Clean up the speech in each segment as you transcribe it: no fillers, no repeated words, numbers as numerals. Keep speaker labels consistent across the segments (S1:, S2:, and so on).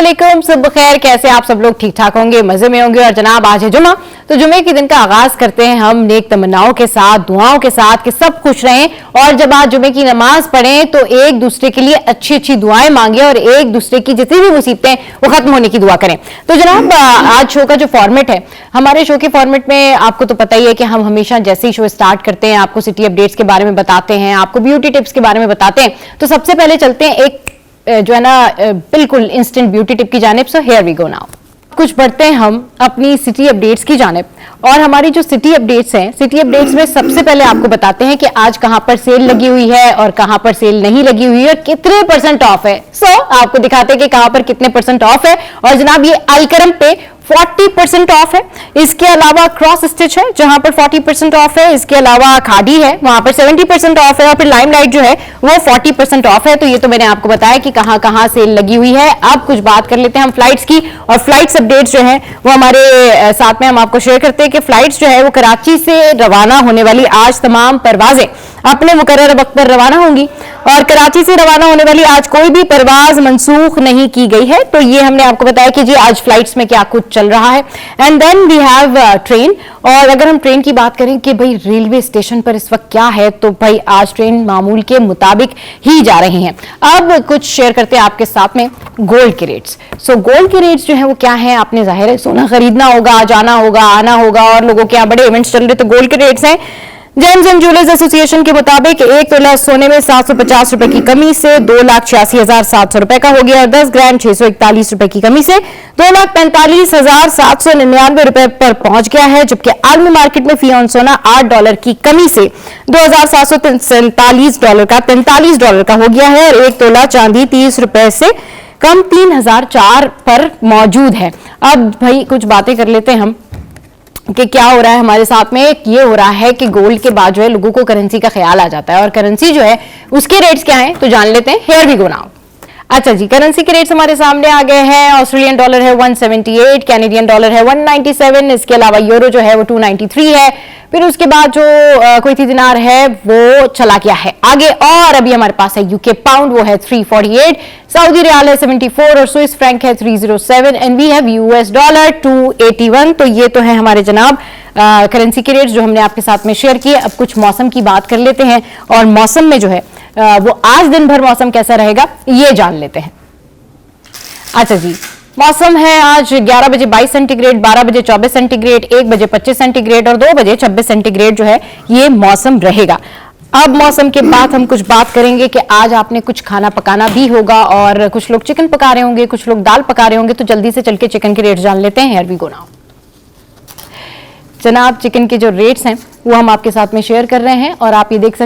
S1: अस्सलामुअलैकुम, सब खैर, कैसे आप सब लोग? ठीक ठाक होंगे, मजे में होंगे। और जनाब आज है जुमा, तो जुमे के दिन का आगाज करते हैं हम नेक तमन्नाओं के साथ, दुआओं के साथ कि सब खुश रहें। और जब आज जुमे की नमाज पढ़ें तो एक दूसरे के लिए अच्छी अच्छी दुआएं मांगे और एक दूसरे की जितनी भी मुसीबतें वो खत्म होने की दुआ करें। तो जनाब आज शो का जो फॉर्मेट है, हमारे शो के फॉर्मेट में आपको तो पता ही है कि हम हमेशा जैसे ही शो स्टार्ट करते हैं आपको सिटी अपडेट्स के बारे में बताते हैं, आपको ब्यूटी टिप्स के बारे में बताते हैं। तो सबसे पहले चलते हैं एक जो है ना बिल्कुल इंस्टेंट ब्यूटी टिप की जानिब। So here we go now. कुछ बढ़ते हैं हम अपनी सिटी अपडेट्स की जानिब। और हमारी जो सिटी अपडेट्स हैं, सिटी अपडेट्स में सबसे पहले आपको बताते हैं कि आज कहां पर सेल लगी हुई है और कहां पर सेल नहीं लगी हुई है और कितने % ऑफ है। सो आपको दिखाते हैं कि कहां पर कितने % ऑफ है। और जनाब ये अलकरम पे 40% ऑफ है। इसके अलावा क्रॉस स्टिच है जहां पर 40% ऑफ है। इसके अलावा खादी है, वहां पर 70% ऑफ है। और फिर लाइमलाइट जो है वो 40% ऑफ है। तो ये तो मैंने आपको बताया कि कहां कहां सेल लगी हुई है। अब कुछ बात कर लेते हैं हम फ्लाइट्स की। और फ्लाइट्स अपडेट्स जो है वो हमारे साथ में हम आपको शेयर करते हैं कि फ्लाइट्स जो है वो कराची से रवाना होने वाली आज तमाम परवाजें अपने मुकर्रर वक्त पर रवाना होंगी। और कराची से रवाना होने वाली आज कोई भी परवाज मनसूख नहीं की गई है। तो ये हमने आपको बताया कि जी आज फ्लाइट्स में क्या कुछ चल रहा है। And then we have train. और अगर हम ट्रेन की बात करें कि भाई रेलवे स्टेशन पर इस वक्त क्या है, तो भाई आज ट्रेन मामूल के मुताबिक ही जा रही हैं। अब कुछ शेयर करते हैं आपके साथ में गोल्ड के रेट्स। सो गोल्ड के रेट्स जो है वो क्या है, आपने जाहिर है सोना खरीदना होगा, जाना होगा, आना होगा और लोगों के यहाँ बड़े इवेंट्स चल रहे, तो गोल्ड के रेट्स हैं। जेम्स एंड ज्वेलर्स एसोसिएशन के मुताबिक 1 तोला सोने में 750 रुपए की कमी से 2,86,700 रुपए का हो गया। और 10 ग्राम 641 रुपए की कमी से 2,45,799 रुपए पर पहुंच गया है। जबकि आलमी मार्केट में फी ऑन सोना $8 की कमी से $2,747 का $43 का हो गया है। और 1 तोला चांदी 30 रुपए से कम 3,004 पर मौजूद है। अब भाई कुछ बातें कर लेते हैं हम कि क्या हो रहा है हमारे साथ में। ये हो रहा है कि गोल्ड के बाद जो है लोगों को करेंसी का ख्याल आ जाता है और करेंसी जो है उसके रेट्स क्या हैं तो जान लेते हैं। Here we go now. अच्छा जी, करेंसी के रेट्स हमारे सामने आ गए हैं। ऑस्ट्रेलियन डॉलर है 178, कैनेडियन डॉलर है 197, इसके अलावा यूरो जो है वो 293 है। फिर उसके बाद जो कुवैती दिनार है वो चला गया है आगे। और अभी हमारे पास है यूके पाउंड, वो है 348, सऊदी रियाल है 74 और स्विस फ्रैंक है 307 and we have US dollar 281। तो ये तो है हमारे जनाब करेंसी के रेट्स जो हमने आपके साथ में शेयर किए। अब कुछ मौसम की बात कर लेते हैं और मौसम में जो है वो आज दिन भर मौसम कैसा रहेगा ये जान लेते हैं। अच्छा जी, मौसम है आज 11 बजे 22 सेंटीग्रेड, 12 बजे 24 सेंटीग्रेड, 1 बजे 25 सेंटीग्रेड और 2 बजे 26 सेंटीग्रेड जो है ये मौसम रहेगा। अब मौसम के बाद हम कुछ बात करेंगे कि आज आपने कुछ खाना पकाना भी होगा और कुछ लोग चिकन पका रहे होंगे, कुछ लोग दाल पका रहे होंगे। तो जल्दी से चल के चिकन के रेट जान लेते हैं। Here we go now. जनाब चिकन के जो रेट्स हैं वो हम आपके साथ में शेयर कर रहे हैं और आप ये देख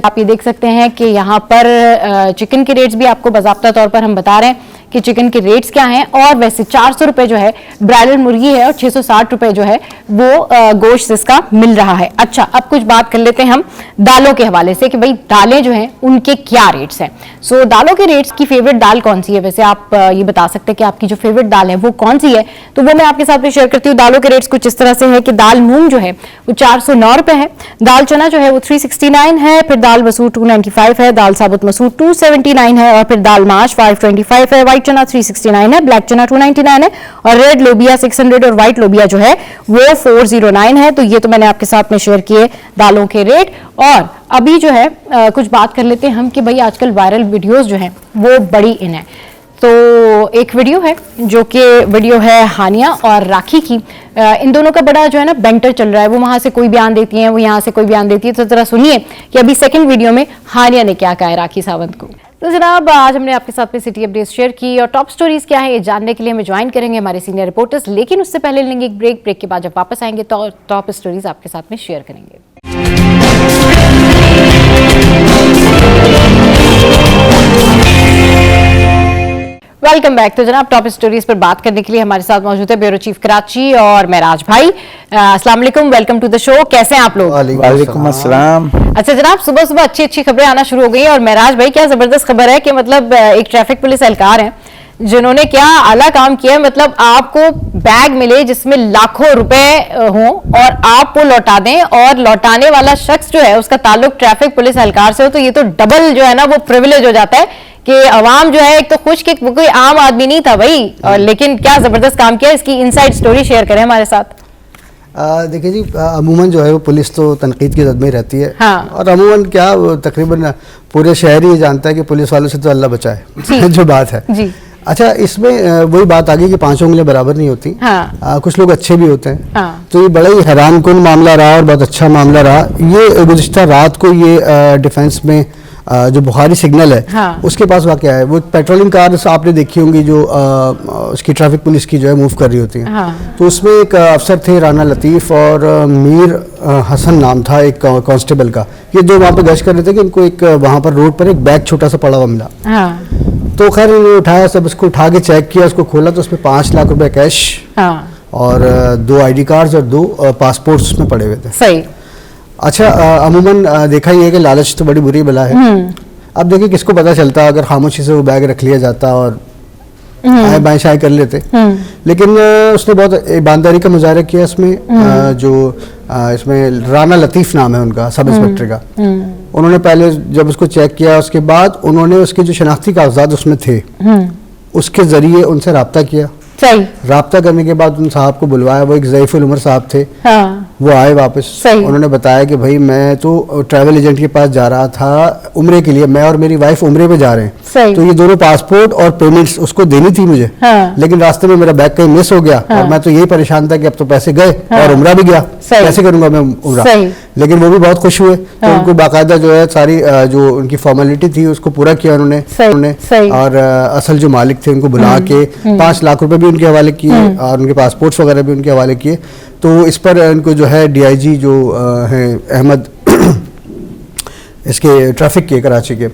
S1: सकते हैं कि यहाँ पर चिकन के रेट्स भी आपको बाज़ाब्ता तौर पर हम बता रहे हैं कि चिकन के रेट्स क्या हैं। और वैसे 400 रुपए जो है ब्रायलर मुर्गी है और 660 रुपए जो है वो गोश्त इसका मिल रहा है। अच्छा, अब कुछ बात कर लेते हैं हम दालों के हवाले से कि भाई दालें जो हैं उनके क्या रेट्स हैं। सो दालों के रेट्स की फेवरेट दाल कौन सी है, वैसे आप ये बता सकते हैं कि आपकी जो फेवरेट दाल है वो कौन सी है। तो वो मैं आपके साथ में शेयर करती हूँ। दालों के रेट्स कुछ इस तरह से है कि दाल मूंग जो है वो 409 रुपए है, दाल चना जो है वो 369 है, फिर दाल मसूर 295 है, दाल साबुत मसूर 279 है और फिर दाल माश 525 है, व्हाइट चना 369 है, ब्लैक चना 299 है और रेड लोबिया 600 और व्हाइट लोबिया जो है वो 409 है। तो ये तो मैंने आपके साथ में शेयर किए दालों के रेट। और अभी जो है कुछ बात कर लेते हैं हम कि भाई आजकल वायरल वीडियोस जो हैं वो बड़ी इन है। तो एक वीडियो है जो कि वीडियो है हानिया और राखी की। इन दोनों का बड़ा जो है ना बैंटर चल रहा है। वो वहां से कोई बयान देती हैं, वो यहाँ से कोई बयान देती है। तो जरा सुनिए कि अभी सेकंड वीडियो में हानिया ने क्या कहा है राखी सावंत को। तो जनाब आज हमने आपके साथ में सिटी अपडेट्स शेयर की और टॉप स्टोरीज क्या है ये जानने के लिए हमें ज्वाइन करेंगे हमारे सीनियर रिपोर्टर्स। लेकिन उससे पहले लेंगे एक ब्रेक के बाद जब वापस आएंगे तो टॉप स्टोरीज आपके साथ में शेयर करेंगे। Welcome back. तो जनाब टॉप स्टोरीज पर बात करने के लिए हमारे साथ मौजूद है ब्यूरो चीफ कराची और महराज भाई। अस्सलाम वालेकुम, वेलकम टू द शो। कैसे हैं आप लोग?
S2: वालेकुम अस्सलाम।
S1: अच्छा जनाब, सुबह सुबह अच्छी अच्छी खबरें आना शुरू हो गई हैं और महराज भाई क्या जबरदस्त खबर है कि मतलब एक ट्रैफिक पुलिस एहलकार है जिन्होंने क्या आला काम किया है। मतलब आपको बैग मिले जिसमें लाखों रुपए हों और आप वो लौटा दें और लौटाने वाला शख्स जो है उसका ताल्लुक ट्रैफिक पुलिस एहलकार से हो, तो ये तो डबल जो है ना वो प्रिविलेज हो जाता है کہ عوام جو ہے ایک تو خوش کہ کوئی عام آدمی نہیں تھا بھائی, اور لیکن کیا زبردست کام کیا, اس کی انسائیڈ سٹوری شیئر کریں ہمارے ساتھ.
S2: دیکھیں جی, عموماً جو ہے وہ پولیس تو تنقید کی زد میں رہتی ہے,
S1: ہاں,
S2: اور عموماً کیا تقریباً پورے شہر ہی جانتا ہے کہ پولیس والوں سے تو اللہ بچائے جو بات ہے.
S1: جی
S2: اچھا, اس میں وہی بات آ گئی کہ 5 انگلیاں برابر نہیں ہوتی.
S1: ہاں,
S2: کچھ لوگ اچھے بھی ہوتے ہیں.
S1: ہاں,
S2: تو یہ بڑا ہی حیران کن معاملہ رہا اور بہت اچھا معاملہ رہا. یہ گزشتہ رات کو یہ ڈیفنس میں جو بخاری سگنل ہے
S1: ہاں,
S2: اس کے پاس واقع ہے. وہ پیٹرولنگ کار آپ نے دیکھی ہوں گی جو اس کی ٹریفک پولیس کی جو ہے موو کر رہی ہوتی ہیں.
S1: ہاں,
S2: تو اس میں ایک افسر تھے رانا لطیف اور میر حسن نام تھا ایک کانسٹیبل کا. یہ دو وہاں پہ گشت کر رہے تھے کہ ان کو ایک وہاں پر روڈ پر ایک بیگ چھوٹا سا پڑا ہوا ملا.
S1: ہاں,
S2: تو خیر انہوں نے اٹھایا, سب اس کو اٹھا کے چیک کیا, اس کو کھولا تو اس میں 5 لاکھ روپے کیش
S1: ہاں,
S2: اور 2 آئی ڈی کارڈز اور 2 پاسپورٹس اس میں پڑے ہوئے تھے.
S1: صحیح.
S2: اچھا, عموماً دیکھا یہ ہے کہ لالچ تو بڑی بری بلا ہے. اب دیکھیں کس کو پتہ چلتا اگر خاموشی سے وہ بیگ رکھ لیا جاتا اور آئے بائیں شائیں کر لیتے. لیکن اس نے بہت ایمانداری کا مظاہرہ کیا اس میں. جو اس میں رانا لطیف نام ہے ان کا, سب انسپیکٹر کا. انہوں نے پہلے جب اس کو چیک کیا, اس کے بعد انہوں نے اس کے جو شناختی کاغذات اس میں تھے اس کے ذریعے ان سے رابطہ کیا. رابطہ کرنے کے بعد ان صاحب کو بلوایا. وہ ایک ضعیف العمر صاحب تھے. وہ آئے واپس. انہوں نے بتایا کہ بھائی میں تو ٹریول ایجنٹ کے پاس جا رہا تھا عمرے کے لیے, میں اور میری وائف عمرے پہ جا رہے ہیں, تو یہ دونوں پاسپورٹ اور پیمنٹس اس کو دینی تھی مجھے, لیکن راستے میں میرا بیگ کہیں مس ہو گیا اور میں تو یہی پریشان تھا کہ اب تو پیسے گئے اور عمرہ بھی گیا, کیسے کروں گا میں عمرہ. لیکن وہ بھی بہت خوش ہوئے. تو ان کو باقاعدہ جو ہے ساری جو ان کی فارمیلٹی تھی اس کو پورا کیا انہوں نے, اور اصل جو مالک تھے ان کو بلا کے 5 لاکھ روپے بھی ان کے حوالے کیے اور ان کے پاسپورٹس وغیرہ بھی ان کے حوالے کیے. تو اس پر ان کو جو ہے ڈی آئی جی جو ہیں احمد اس کے ٹریفک کے کراچی کے,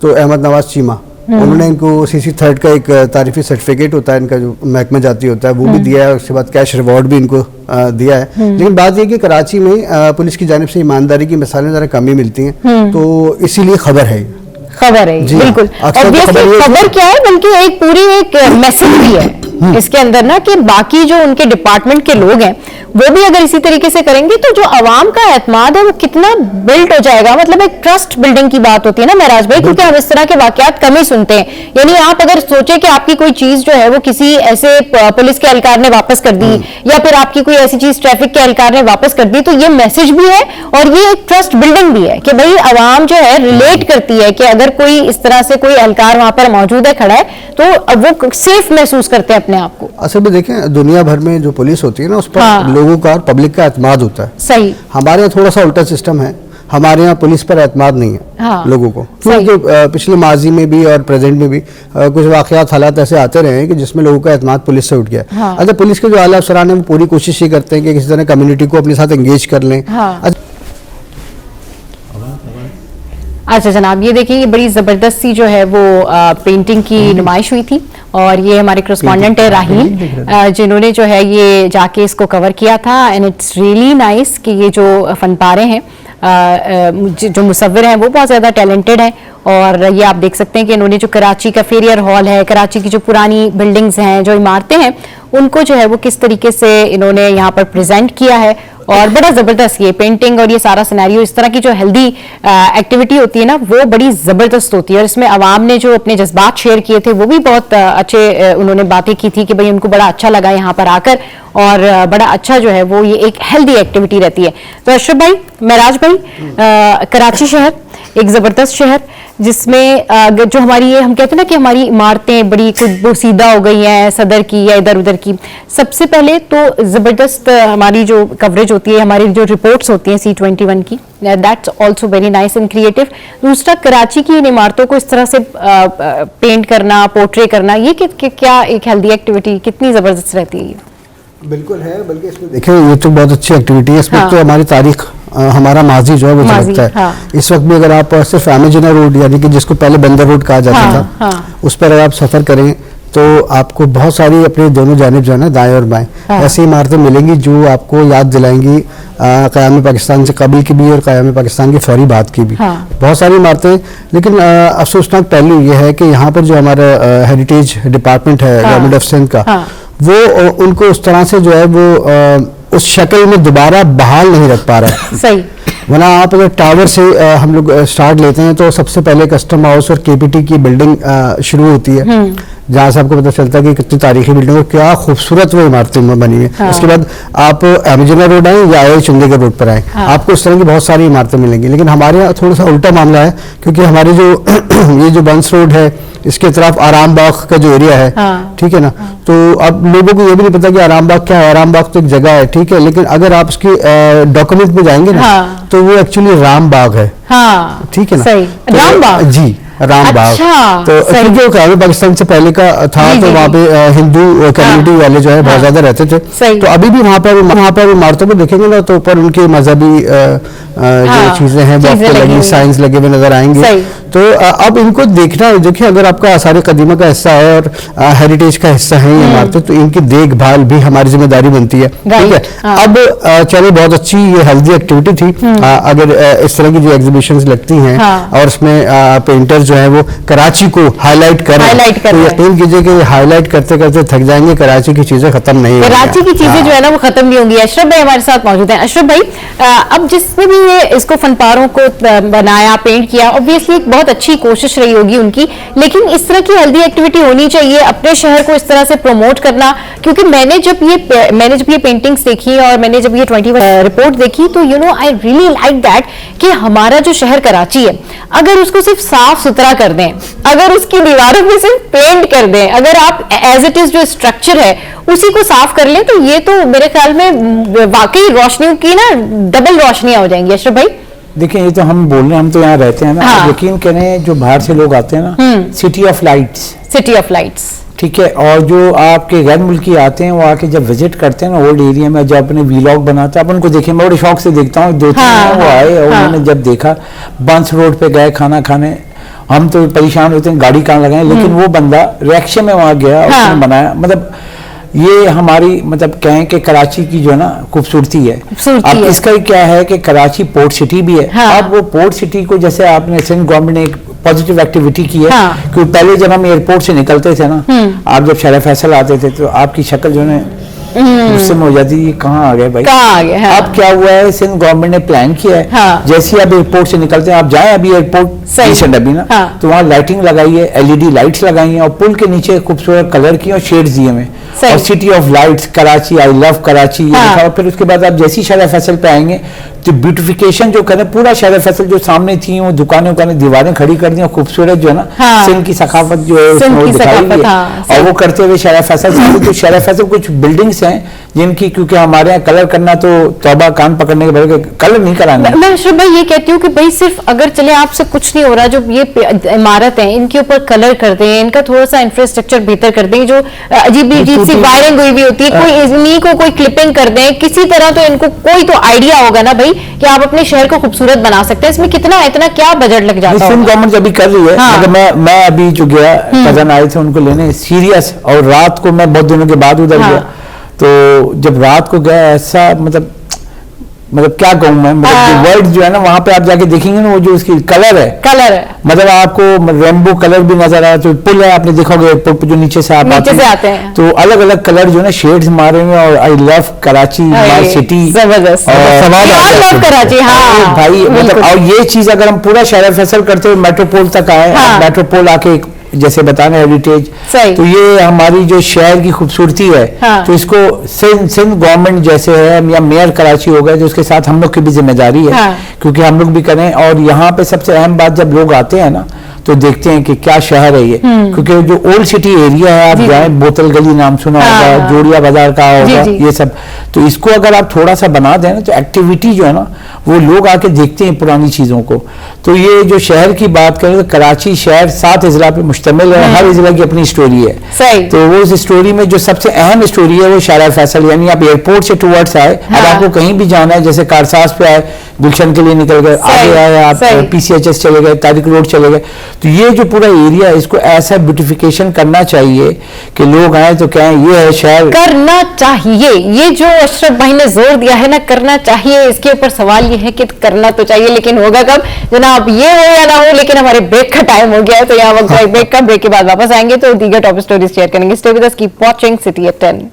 S2: تو احمد نواز چیمہ, انہوں نے ان کو CC3 کا ایک تعریفی سرٹیفکیٹ ہوتا ہے ان کا جو محکمہ جاتی ہوتا ہے وہ بھی دیا ہے. اس کے بعد کیش ریوارڈ بھی ان کو دیا ہے. لیکن بات یہ کہ کراچی میں پولیس کی جانب سے ایمانداری کی مثالیں ذرا کم ہی ملتی ہیں, تو اسی لیے خبر ہے
S1: بالکل. خبر کیا ہے بلکہ ایک پوری ایک میسج بھی ہے اس کے اندر نا, کہ باقی جو ان کے ڈپارٹمنٹ کے لوگ ہیں وہ بھی اگر اسی طریقے سے کریں گے تو جو عوام کا اعتماد ہے وہ کتنا بلڈ ہو جائے گا. مطلب ایک ٹرسٹ بلڈنگ کی بات ہوتی ہے نا مہراج بھائی, کیونکہ ہم اس طرح کے واقعات کم ہی سنتے ہیں. یعنی آپ اگر سوچیں کہ آپ کی کوئی چیز جو ہے وہ کسی ایسے پولیس کے اہلکار نے واپس کر دی, یا پھر آپ کی کوئی ایسی چیز ٹریفک کے اہلکار نے واپس کر دی, تو یہ میسج بھی ہے اور یہ ایک ٹرسٹ بلڈنگ بھی ہے کہ بھائی عوام جو ہے ریلیٹ کرتی ہے کہ اگر کوئی اس طرح سے کوئی اہلکار وہاں پر موجود ہے, کھڑا ہے, تو وہ سیف محسوس کرتے ہیں اپنے آپ کو.
S2: اصل میں دیکھیں دنیا بھر میں جو پولیس ہوتی ہے نا اس پر لوگوں کا اور پبلک کا اعتماد ہوتا ہے.
S1: صحیح.
S2: ہمارے یہاں تھوڑا سا الٹا سسٹم ہے, ہمارے یہاں پولیس پر اعتماد نہیں ہے لوگوں کو, کیونکہ پچھلے ماضی میں بھی اور پریزنٹ میں بھی کچھ واقعات حالات ایسے آتے رہے ہیں کہ جس میں لوگوں کا اعتماد پولیس سے اٹھ گیا. اچھا, پولیس کے جو اعلیٰ افسران ہیں وہ پوری کوشش یہ کرتے ہیں کہ کسی طرح کمیونٹی کو اپنے ساتھ انگیج کر لیں.
S1: اچھا جناب, یہ دیکھیں یہ بڑی زبردست سی جو ہے وہ پینٹنگ کی نمائش ہوئی تھی, اور یہ ہمارے کرسپونڈنٹ ہے راہیل جنہوں نے جو ہے یہ جا کے اس کو کور کیا تھا. اینڈ اٹس ریئلی نائس کہ یہ جو فن پارے ہیں جو مصور ہیں وہ بہت زیادہ ٹیلنٹڈ ہیں. اور یہ آپ دیکھ سکتے ہیں کہ انہوں نے جو کراچی کا فیریئر ہال ہے, کراچی کی جو پرانی بلڈنگز ہیں, جو عمارتیں ہیں, ان کو جو ہے وہ کس طریقے سے انہوں نے یہاں پر پریزنٹ کیا ہے. اور بڑا زبردست یہ پینٹنگ اور یہ سارا سینیریو, اس طرح کی جو ہیلدی ایکٹیویٹی ہوتی ہے نا وہ بڑی زبردست ہوتی ہے. اور اس میں عوام نے جو اپنے جذبات شیئر کیے تھے وہ بھی بہت اچھے انہوں نے باتیں کی تھی کہ بھئی ان کو بڑا اچھا لگا یہاں پر آ کر, اور بڑا اچھا جو ہے وہ یہ ایک ہیلدی ایکٹیویٹی رہتی ہے. تو اشرف بھائی, مہراج بھائی, کراچی شہر ایک زبردست شہر جس میں جو ہماری یہ ہم کہتے ہیں نا کہ ہماری عمارتیں بڑی کچھ بوسیدہ ہو گئی ہیں صدر کی یا ادھر ادھر کی. سب سے پہلے تو زبردست ہماری جو کوریج ہوتی ہے, ہماری جو رپورٹس ہوتی ہیں C21 کی, that's also very nice and creative. دوسرا, کراچی کی ان عمارتوں کو اس طرح سے پینٹ کرنا, پورٹرے کرنا, یہ کیا ایک ہیلدی ایکٹیویٹی کتنی زبردست رہتی ہے.
S2: بالکل ہے, بلکہ اس میں دیکھیں یہ تو بہت اچھی ایکٹیویٹی ہے. اس میں تو ہماری تاریخ, ہمارا ماضی جو ہے وہ جھلکتا ہے. اس وقت بھی اگر آپ صرف امیجنا روڈ یعنی کہ جس کو پہلے بندر روڈ کہا جاتا تھا, اس پر اگر آپ سفر کریں تو آپ کو بہت ساری اپنے دونوں جانب جو ہے نا دائیں اور بائیں ایسی عمارتیں ملیں گی جو آپ کو یاد دلائیں گی قیام پاکستان سے قبل کی بھی اور قیام پاکستان کی فوری بعد کی بھی بہت ساری عمارتیں. لیکن افسوسناک پہلو یہ ہے کہ یہاں پر جو ہمارا ہیریٹیج ڈپارٹمنٹ ہے گورنمنٹ آف سندھ کا, وہ ان کو اس طرح سے جو ہے وہ اس شکل میں دوبارہ بحال نہیں رکھ پا رہا ہے.
S1: صحیح.
S2: वरना आप अगर टावर से हम लोग स्टार्ट लेते हैं तो सबसे पहले कस्टम हाउस और केपीटी की बिल्डिंग शुरू होती है, जहाँ से आपको पता चलता है कि कितनी तारीखी बिल्डिंग और क्या खूबसूरत वो इमारतें बनी है। उसके बाद आप एमेजोना रोड आए या आई चंडीगढ़ रोड पर आए, आपको इस तरह की बहुत सारी इमारतें मिलेंगी। लेकिन हमारे यहाँ थोड़ा सा उल्टा मामला है, क्योंकि हमारे जो ये जो बंस रोड है इसके तरफ आराम बाग का जो एरिया है, ठीक है ना, तो अब लोगों को ये भी नहीं पता कि आराम बाग क्या है। आराम बाग तो एक जगह है, ठीक है, लेकिन अगर आप उसकी डॉक्यूमेंट में जाएंगे ना, तो वो एक्चुअली राम बाग है, ठीक है ना,
S1: राम बाग,
S2: जी राम बाग। तो क्योंकि वो काबे पाकिस्तान से पहले का था, तो वहाँ पे हिंदू कम्युनिटी वाले जो है बहुत ज्यादा रहते थे। तो अभी भी वहाँ पर इमारतों पर देखेंगे ना, तो ऊपर उनके मजहबी जो चीजें हैं वो आपको लगी, साइंस लगे हुए नजर आएंगे। तो अब इनको देखना, देखिए अगर आपका आसार कदीमा का हिस्सा है और हेरिटेज का हिस्सा है ये इमारतें, तो इनकी देखभाल भी हमारी जिम्मेदारी बनती है, ठीक है। अब चलो बहुत अच्छी ये हेल्दी एक्टिविटी थी, अगर इस तरह की जो एग्जीबिशंस लगती हैं और उसमें पेंटर्स जो है वो कराची को हाईलाइट कर रहे हैं, तो यकीन कीजिए कि हाईलाइट करते करते थक जाएंगे, कराची की चीजें खत्म नहीं होंगी, कराची की चीजें जो है ना वो खत्म नहीं होंगी। अशरफ भाई हमारे साथ मौजूद हैं। अशरफ भाई, अब जिसने भी ये इसको फनपारों को बनाया, पेंट किया, ऑब्वियसली एक बहुत अच्छी कोशिश रही होगी उनकी, लेकिन इस तरह की हेल्दी एक्टिविटी होनी चाहिए, अपने शहर को इस तरह से प्रमोट करना। क्योंकि मैंने जब ये पेंटिंग्स देखी और मैंने जब ये 21 रिपोर्ट देखी, तो you know I really like that कि हमारा जो शहर कराची है, अगर उसको सिर्फ साफ सुथरा कर दें, अगर उसकी दीवारों पे सिर्फ पेंट कर दें, अगर आप एज इट इज जो स्ट्रक्चर है उसी को साफ कर लें, तो ये तो मेरे ख्याल में वाकई रोशनियों की ना डबल रोशनियां हो जाएंगी। अशरफ भाई
S3: देखिए, ये तो हम बोल रहे हैं, हम तो यहाँ रहते हैं ना, यकीन करें जो बाहर से लोग आते हैं ना, सिटी ऑफ लाइट्स, ठीक है, और जो आपके गैर मुल्की आते हैं वो आके जब विजिट करते हैं ना ओल्ड एरिया में, जब अपने वीलॉग बनाते हैं, अपन उनको देखें, मैं बड़े शौक से देखता हूँ, 2-3 वो आए और उन्होंने जब देखा, बंस रोड पे गए खाना खाने, हम तो परेशान होते हैं गाड़ी कहाँ लगाएं, लेकिन वो बंदा रिएक्शन में वहाँ गया और उसने बनाया। मतलब ये हमारी मतलब कहें कि कराची की जो है ना खूबसूरती है। अब इसका ही क्या है कि कराची पोर्ट सिटी भी है। अब वो पोर्ट सिटी को जैसे आपने सिंध गवर्नमेंट ने एक पॉजिटिव एक्टिविटी की है, क्योंकि पहले जब हम एयरपोर्ट से निकलते थे ना, आप जब शहर फैसल आते थे तो आपकी शक्ल जो है गुस्से में हो जाती है, कहाँ आ गए भाई, कहाँ आ गए। अब क्या हुआ है, सिंध गवर्नमेंट ने प्लान किया है, जैसे ही आप एयरपोर्ट से निकलते हैं, आप जाएं अभी एयरपोर्ट अभी ना, तो वहाँ लाइटिंग लगाई है, LED लाइट्स लगाई हैं और पुल के नीचे खूबसूरत कलर की और शेड्स दिए हुए, और city of lights Karachi, I love Karachi ये लिखा। और फिर उसके बाद आप जैसी शहर फैसल पे आएंगे तो ब्यूटिफिकेशन जो करें, पूरा शहर फैसल जो सामने थी वो दुकानें दीवारें खड़ी कर दी और खूबसूरत जो है ना सिंध की सकाफत जो है उसमें दिखाई गई है। और वो करते हुए शहर फैसल तो शहर फैसल कुछ बिल्डिंग्स हैं जिनकी, क्योंकि हमारे यहाँ कलर करना तो तौबा कान पकड़ने के बगैर कलर नहीं कराना।
S1: मैं अशरफ भाई ये कहती हूँ कि भाई सिर्फ अगर चले आपसे कुछ नहीं हो रहा, जो ये इमारत है इनके ऊपर कलर कर दें, इनका थोड़ा सा इंफ्रास्ट्रक्चर बेहतर कर दें, जो अजीब सी वायरिंग हुई भी होती है, कोई इन्हीं को कोई क्लिपिंग कर दें किसी तरह, तो इनको कोई तो आइडिया होगा ना भाई कि आप अपने शहर को खूबसूरत बना सकते हैं। इसमें कितना इतना क्या बजट लग जाता है?
S3: गवर्नमेंट अभी कर रही है। मतलब मैं अभी जो गया, कजन आए थे उनको लेने, सीरियस, और रात को मैं बहुत दिनों के बाद उधर गया, तो जब रात को गया ऐसा मतलब क्या कहूँ मैं, मतलब वर्ड जो है ना वहाँ पे आप जाके देखेंगे ना, वो जो उसकी कलर है, मतलब आपको रेनबो कलर भी नजर आया। तो पुल है, आपने देखोगे पुल पे जो नीचे से आप आते हैं, तो अलग अलग कलर जो है ना शेड्स मारे हुए, और I love Karachi, my city,
S1: जबरदस्त कराची। हाँ
S3: भाई, मतलब और ये चीज अगर हम पूरा शहर फैसल करते हुए मेट्रोपोल तक आए, मेट्रोपोल आके जैसे बताने हेरिटेज, तो ये हमारी जो शहर की खूबसूरती है, तो इसको सिंध गवर्नमेंट जैसे है या मेयर कराची हो गए, तो उसके साथ हम लोग की भी जिम्मेदारी है, क्योंकि हम लोग भी करें। और यहाँ पे सबसे अहम बात, जब लोग आते हैं ना तो देखते हैं कि क्या शहर है ये, क्योंकि जो ओल्ड सिटी एरिया है, आप जाएं, बोतल गली नाम सुना होगा, जोड़िया बाजार का होगा, ये सब, तो इसको अगर आप थोड़ा सा बना दें ना, तो एक्टिविटी जो है ना वो लोग आके देखते हैं पुरानी चीजों को। तो ये जो शहर की बात करें तो कराची शहर 7 अजला पे मुश्तमिल है, हर अजला की अपनी स्टोरी है। तो वो उस स्टोरी में जो सबसे अहम स्टोरी है वो शारा फैसल, यानी आप एयरपोर्ट से टूवर्ड्स आए, अब आपको कहीं भी जाना है, जैसे कारसाज पे आए, गुलशन के लिए निकल गए, आगे आए आप PCHS चले गए, तारिक रोड चले गए, तो ये जो पूरा एरिया है इसको ऐसा ब्यूटिफिकेशन करना चाहिए कि लोग आए तो कहें ये है शहर।
S1: करना चाहिए, ये जो अशरफ भाई ने जोर दिया है ना, करना चाहिए, इसके ऊपर सवाल ये है कि करना तो चाहिए, लेकिन होगा कब जनाब, ये हो या ना हो। लेकिन हमारे ब्रेक का टाइम हो गया है, तो यहाँ वक्त ब्रेक के बाद वापस आएंगे तो दीगर टॉप स्टोरीज शेयर करेंगे। Stay with us, keep watching city at 10।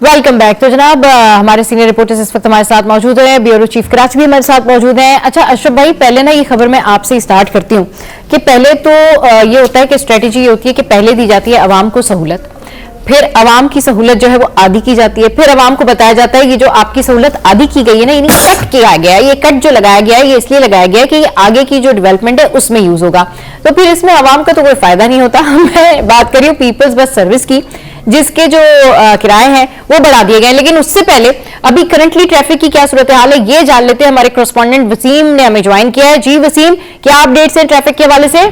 S1: Welcome back. तो जनाब हमारे सीनियर रिपोर्टर्स इस वक्त हमारे साथ मौजूद हैं, ब्यूरो चीफ कराची भी हमारे साथ मौजूद हैं। अच्छा अशरफ भाई, पहले ना ये खबर मैं आपसे ही स्टार्ट करती हूँ कि पहले तो ये होता है कि स्ट्रेटेजी ये होती है कि पहले दी जाती है अवाम को सहूलत, फिर अवाम की सहूलत जो है वो आधी की जाती है, फिर अवाम को बताया जाता है कि जो आपकी सहूलत आधी की गई है ना, यानी कट किया गया है, ये कट जो लगाया गया है ये इसलिए लगाया गया है कि ये आगे की जो डेवलपमेंट है उसमें यूज होगा। तो फिर इसमें अवाम का तो कोई फायदा नहीं होता। मैं बात कर रही हूँ पीपल्स बस सर्विस की, जिसके जो किराए हैं वो बढ़ा दिए गए। लेकिन उससे पहले अभी करंटली ट्रैफिक की क्या सूरत हाल है ये जान लेते हैं। हमारे करस्पॉन्डेंट वसीम ने हमें ज्वाइन किया है। जी वसीम, क्या अपडेट्स हैं ट्रैफिक के हवाले से?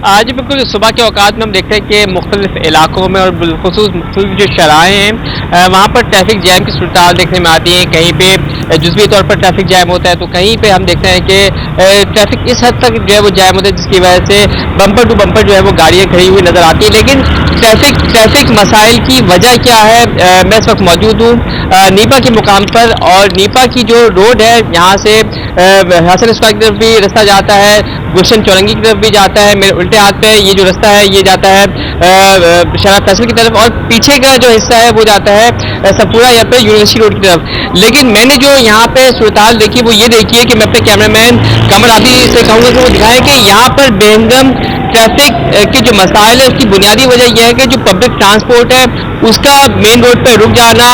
S4: आज बिल्कुल सुबह के औकात में हम देखते हैं कि मुख्तलिफ इलाकों में और बिलखुसूस मुख्तलिफ जो शराहें हैं वहाँ पर ट्रैफिक जैम की सूरत देखने में आती है। कहीं पे जुज़वी तौर पर ट्रैफिक जैम होता है तो कहीं पे हम देखते हैं कि ट्रैफिक इस हद तक जो है वो जैम होता है जिसकी वजह से बम्पर टू बम्पर जो है वो गाड़ियाँ खड़ी हुई नज़र आती है। लेकिन ट्रैफिक मसाइल की वजह क्या है, मैं इस वक्त मौजूद हूँ नीपा के मुकाम पर, और नीपा की जो रोड है यहाँ से हसन स्क्वायर की तरफ भी रास्ता जाता है, गुलशन चौरंगी की तरफ भी जाता है, मेरे उल्टे हाथ पे ये जो रास्ता है ये जाता है शराब फैसल की तरफ, और पीछे का जो हिस्सा है वो जाता है सपूरा या पे यूनिवर्सिटी रोड की तरफ। लेकिन मैंने जो यहाँ पे सूरत देखी वो ये देखी है कि मैं अपने कैमरामैन कमर आदि से कहूँगा कि वो दिखाएं कि यहाँ पर बेहंगम ट्रैफिक के जो मसाइल है उसकी बुनियादी वजह यह है कि जो पब्लिक ट्रांसपोर्ट है उसका मेन रोड पर रुक जाना,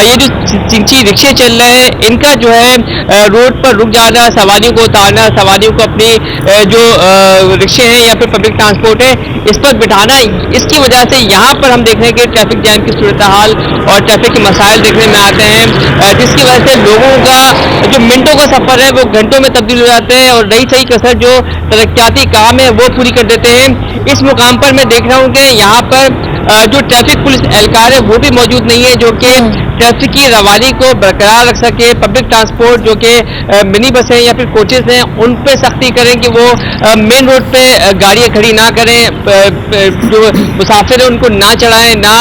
S4: ये जो चिंची रिक्शे चल रहे हैं इनका जो है रोड पर रुक जाना, सवारियों को उतारना, सवारियों को अपनी जो रिक्शे हैं या फिर पब्लिक ट्रांसपोर्ट है इस पर बिठाना, इसकी वजह से यहाँ पर हम देख रहे हैं कि ट्रैफिक जैम की सूरत हाल और ट्रैफिक के मसाइल देखने में आते हैं, जिसकी वजह से लोगों का जो मिनटों का सफ़र है वो घंटों में तब्दील हो जाते हैं और रही सही कसर जो तरक्याती काम है वो पूरी कर देते हैं। इस मुकाम पर मैं देख रहा हूँ कि यहाँ पर जो ट्रैफिक पुलिस एहलकार है वो भी मौजूद नहीं है जो कि ट्रैफिक की रवानी को बरकरार रख सके। पब्लिक ट्रांसपोर्ट जो कि मिनी बसें या फिर कोचेस हैं उन पे सख्ती करें कि वो मेन रोड पे गाड़ियाँ खड़ी ना करें, जो मुसाफिर हैं उनको ना चढ़ाएं ना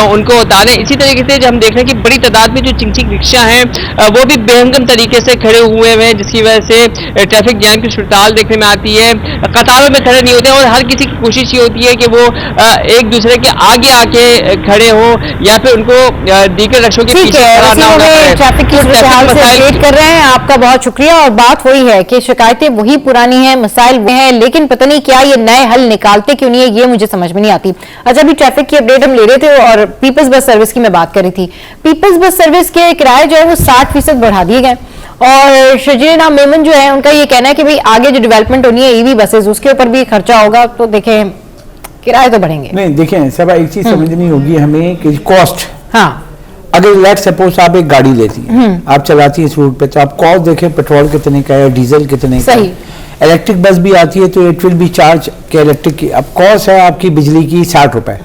S4: उनको उतारें। इसी तरीके से हम देख रहे हैं कि बड़ी तादाद में जो चिंचिक रिक्शा हैं वो भी बेहंगम तरीके से खड़े हुए हैं जिसकी वजह से ट्रैफिक जैम की सूरत देखने में आती है। कतारों में खड़े नहीं होते और हर किसी की कोशिश ये होती है कि वो एक दूसरे के आगे आके खड़े हो या फिर उनको दीगर रक्षों के पीछे
S1: ट्रैफिक की सूरत हाल से अपडेट कर रहे हैं। आपका बहुत शुक्रिया। और बात वही है कि शिकायतें वही पुरानी हैं, मसाइल वो हैं, लेकिन पता नहीं क्या ये नए हल निकालते क्यों नहीं है ये मुझे समझ में नहीं आती। अच्छा, अभी ट्रैफिक की अपडेट हम ले रहे थे और पीपल्स बस सर्विस की मैं बात कर रही थी। पीपल्स बस सर्विस के किराए जो है वो 60% बढ़ा दिए गए और शजीर नाम मेमन जो है उनका ये कहना है कि भाई आगे जो डेवलपमेंट होनी है ईवी बसेस उसके ऊपर भी खर्चा होगा, तो देखें किराए तो बढ़ेंगे।
S3: नहीं देखें सब एक चीज समझनी होगी हमें कि कॉस्ट,
S1: हाँ
S3: अगर लेट सपोज आप एक गाड़ी लेती हैं आप चलाती है इस रूट पे तो आप कॉस्ट देखें पेट्रोल कितने का है, डीजल कितने का है। इलेक्ट्रिक बस भी आती है तो इट विल बी चार्ज के इलेक्ट्रिक की अब कॉस्ट है आपकी बिजली की 60 रुपए,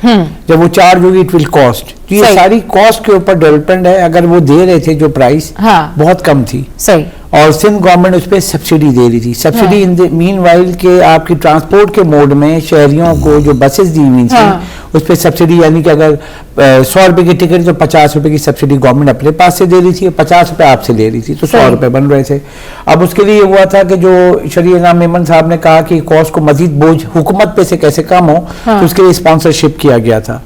S3: जब वो चार्ज होगी इट विल कॉस्ट। तो ये सारी कॉस्ट के ऊपर डेवलपमेंट है। अगर वो दे रहे थे जो प्राइस बहुत कम थी
S1: सही
S3: और सिंध गवर्नमेंट उस पर सब्सिडी दे रही थी। Subsidy in the mean while के आपकी ट्रांसपोर्ट के मोड में शहरियों को जो बसेस दी हुई थी उस पर सब्सिडी, यानी कि अगर 100 रुपए की टिकट तो 50 रुपए की सब्सिडी गवर्नमेंट अपने पास से दे रही थी, 50 रुपए आपसे ले रही थी, तो 100 रुपए बन रहे थे। अब उसके लिए हुआ था कि जो शरीय नाम मेमन साहब ने कहा कि कॉस्ट को मजीद बोझ हुकूमत पे से कैसे कम हो, तो उसके लिए स्पॉन्सरशिप किया गया था।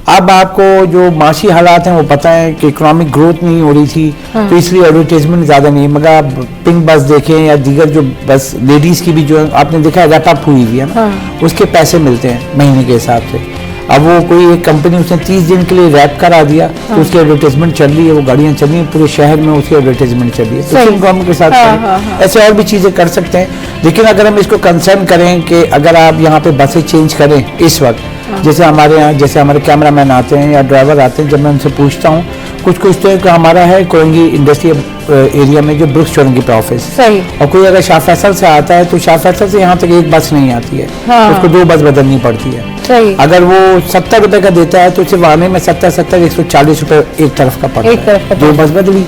S3: अब आपको जो माशी हालात हैं वो पता है कि इकोनॉमिक ग्रोथ नहीं हो रही थी, तो इसलिए एडवर्टाइजमेंट ज्यादा नहीं, मगर आप पिंक बस देखें या दीगर जो बस लेडीज की भी जो आपने देखा है रैपअप हुई हुई है ना, उसके पैसे मिलते हैं महीने के हिसाब से। अब वो कोई एक कंपनी उसने 30 दिन के लिए रैप करा दिया तो उसकी एडवर्टाइजमेंट चल रही है, वो गाड़ियां चल रही हैं पूरे शहर में, उसकी एडवर्टाइजमेंट चल रही है। तो गवर्नमेंट के साथ ऐसे और भी चीजें कर सकते हैं। लेकिन अगर हम इसको कंसर्न करें कि अगर आप यहाँ पे बसें चेंज करें इस वक्त, जैसे हमारे यहाँ जैसे हमारे कैमरामैन आते हैं या ड्राइवर आते हैं, जब मैं उनसे पूछता हूँ कुछ तो हमारा है कोरंगी इंडस्ट्रियल एरिया में जो ब्रुक्स चौरंगी पे ऑफिस, और कोई अगर शाह फैसल से आता है तो शाह फैसल से यहाँ तक एक बस नहीं आती है, उसको 2 बस बदलनी पड़ती है। अगर वो 70 रुपए का देता है तो सिर्फ आने में 140 रुपए एक तरफ का पड़ता है, 2 बस बदली।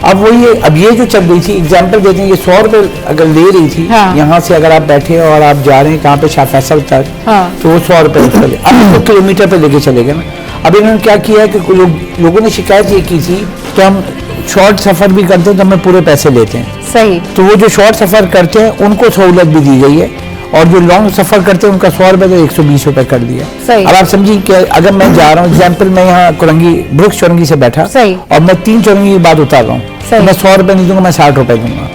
S3: अब वो ये जो चल रही थी एग्जाम्पल देते हैं, ये 100 रुपए अगर ले रही थी यहाँ से, अगर आप बैठे और आप जा रहे हैं कहाँ पे शाह फैसल तक, तो वो 100 रुपए चले, अब इसको किलोमीटर पे लेके चलेगा ना। अब इन्होंने क्या किया है कि लोगों ने शिकायत ये की थी कि हम शॉर्ट सफर भी करते हैं तो हमें पूरे पैसे लेते हैं।
S1: सही।
S3: तो वो जो शॉर्ट सफर करते हैं उनको सहूलत भी दी गई है, और जो लॉन्ग सफर करते हैं उनका 100 रुपये तो 120 रुपये कर दिया।
S1: सही।
S3: अब आप समझिए कि अगर मैं जा रहा हूँ, एग्जाम्पल मैं यहाँ कुरंगी ब्रुक्स चौरंगी से बैठा,
S1: सही।
S3: और मैं 3 चौरंगी के बाद उतार रहा हूँ, तो मैं 100 रुपये नहीं दूंगा, मैं 60 रुपये दूंगा,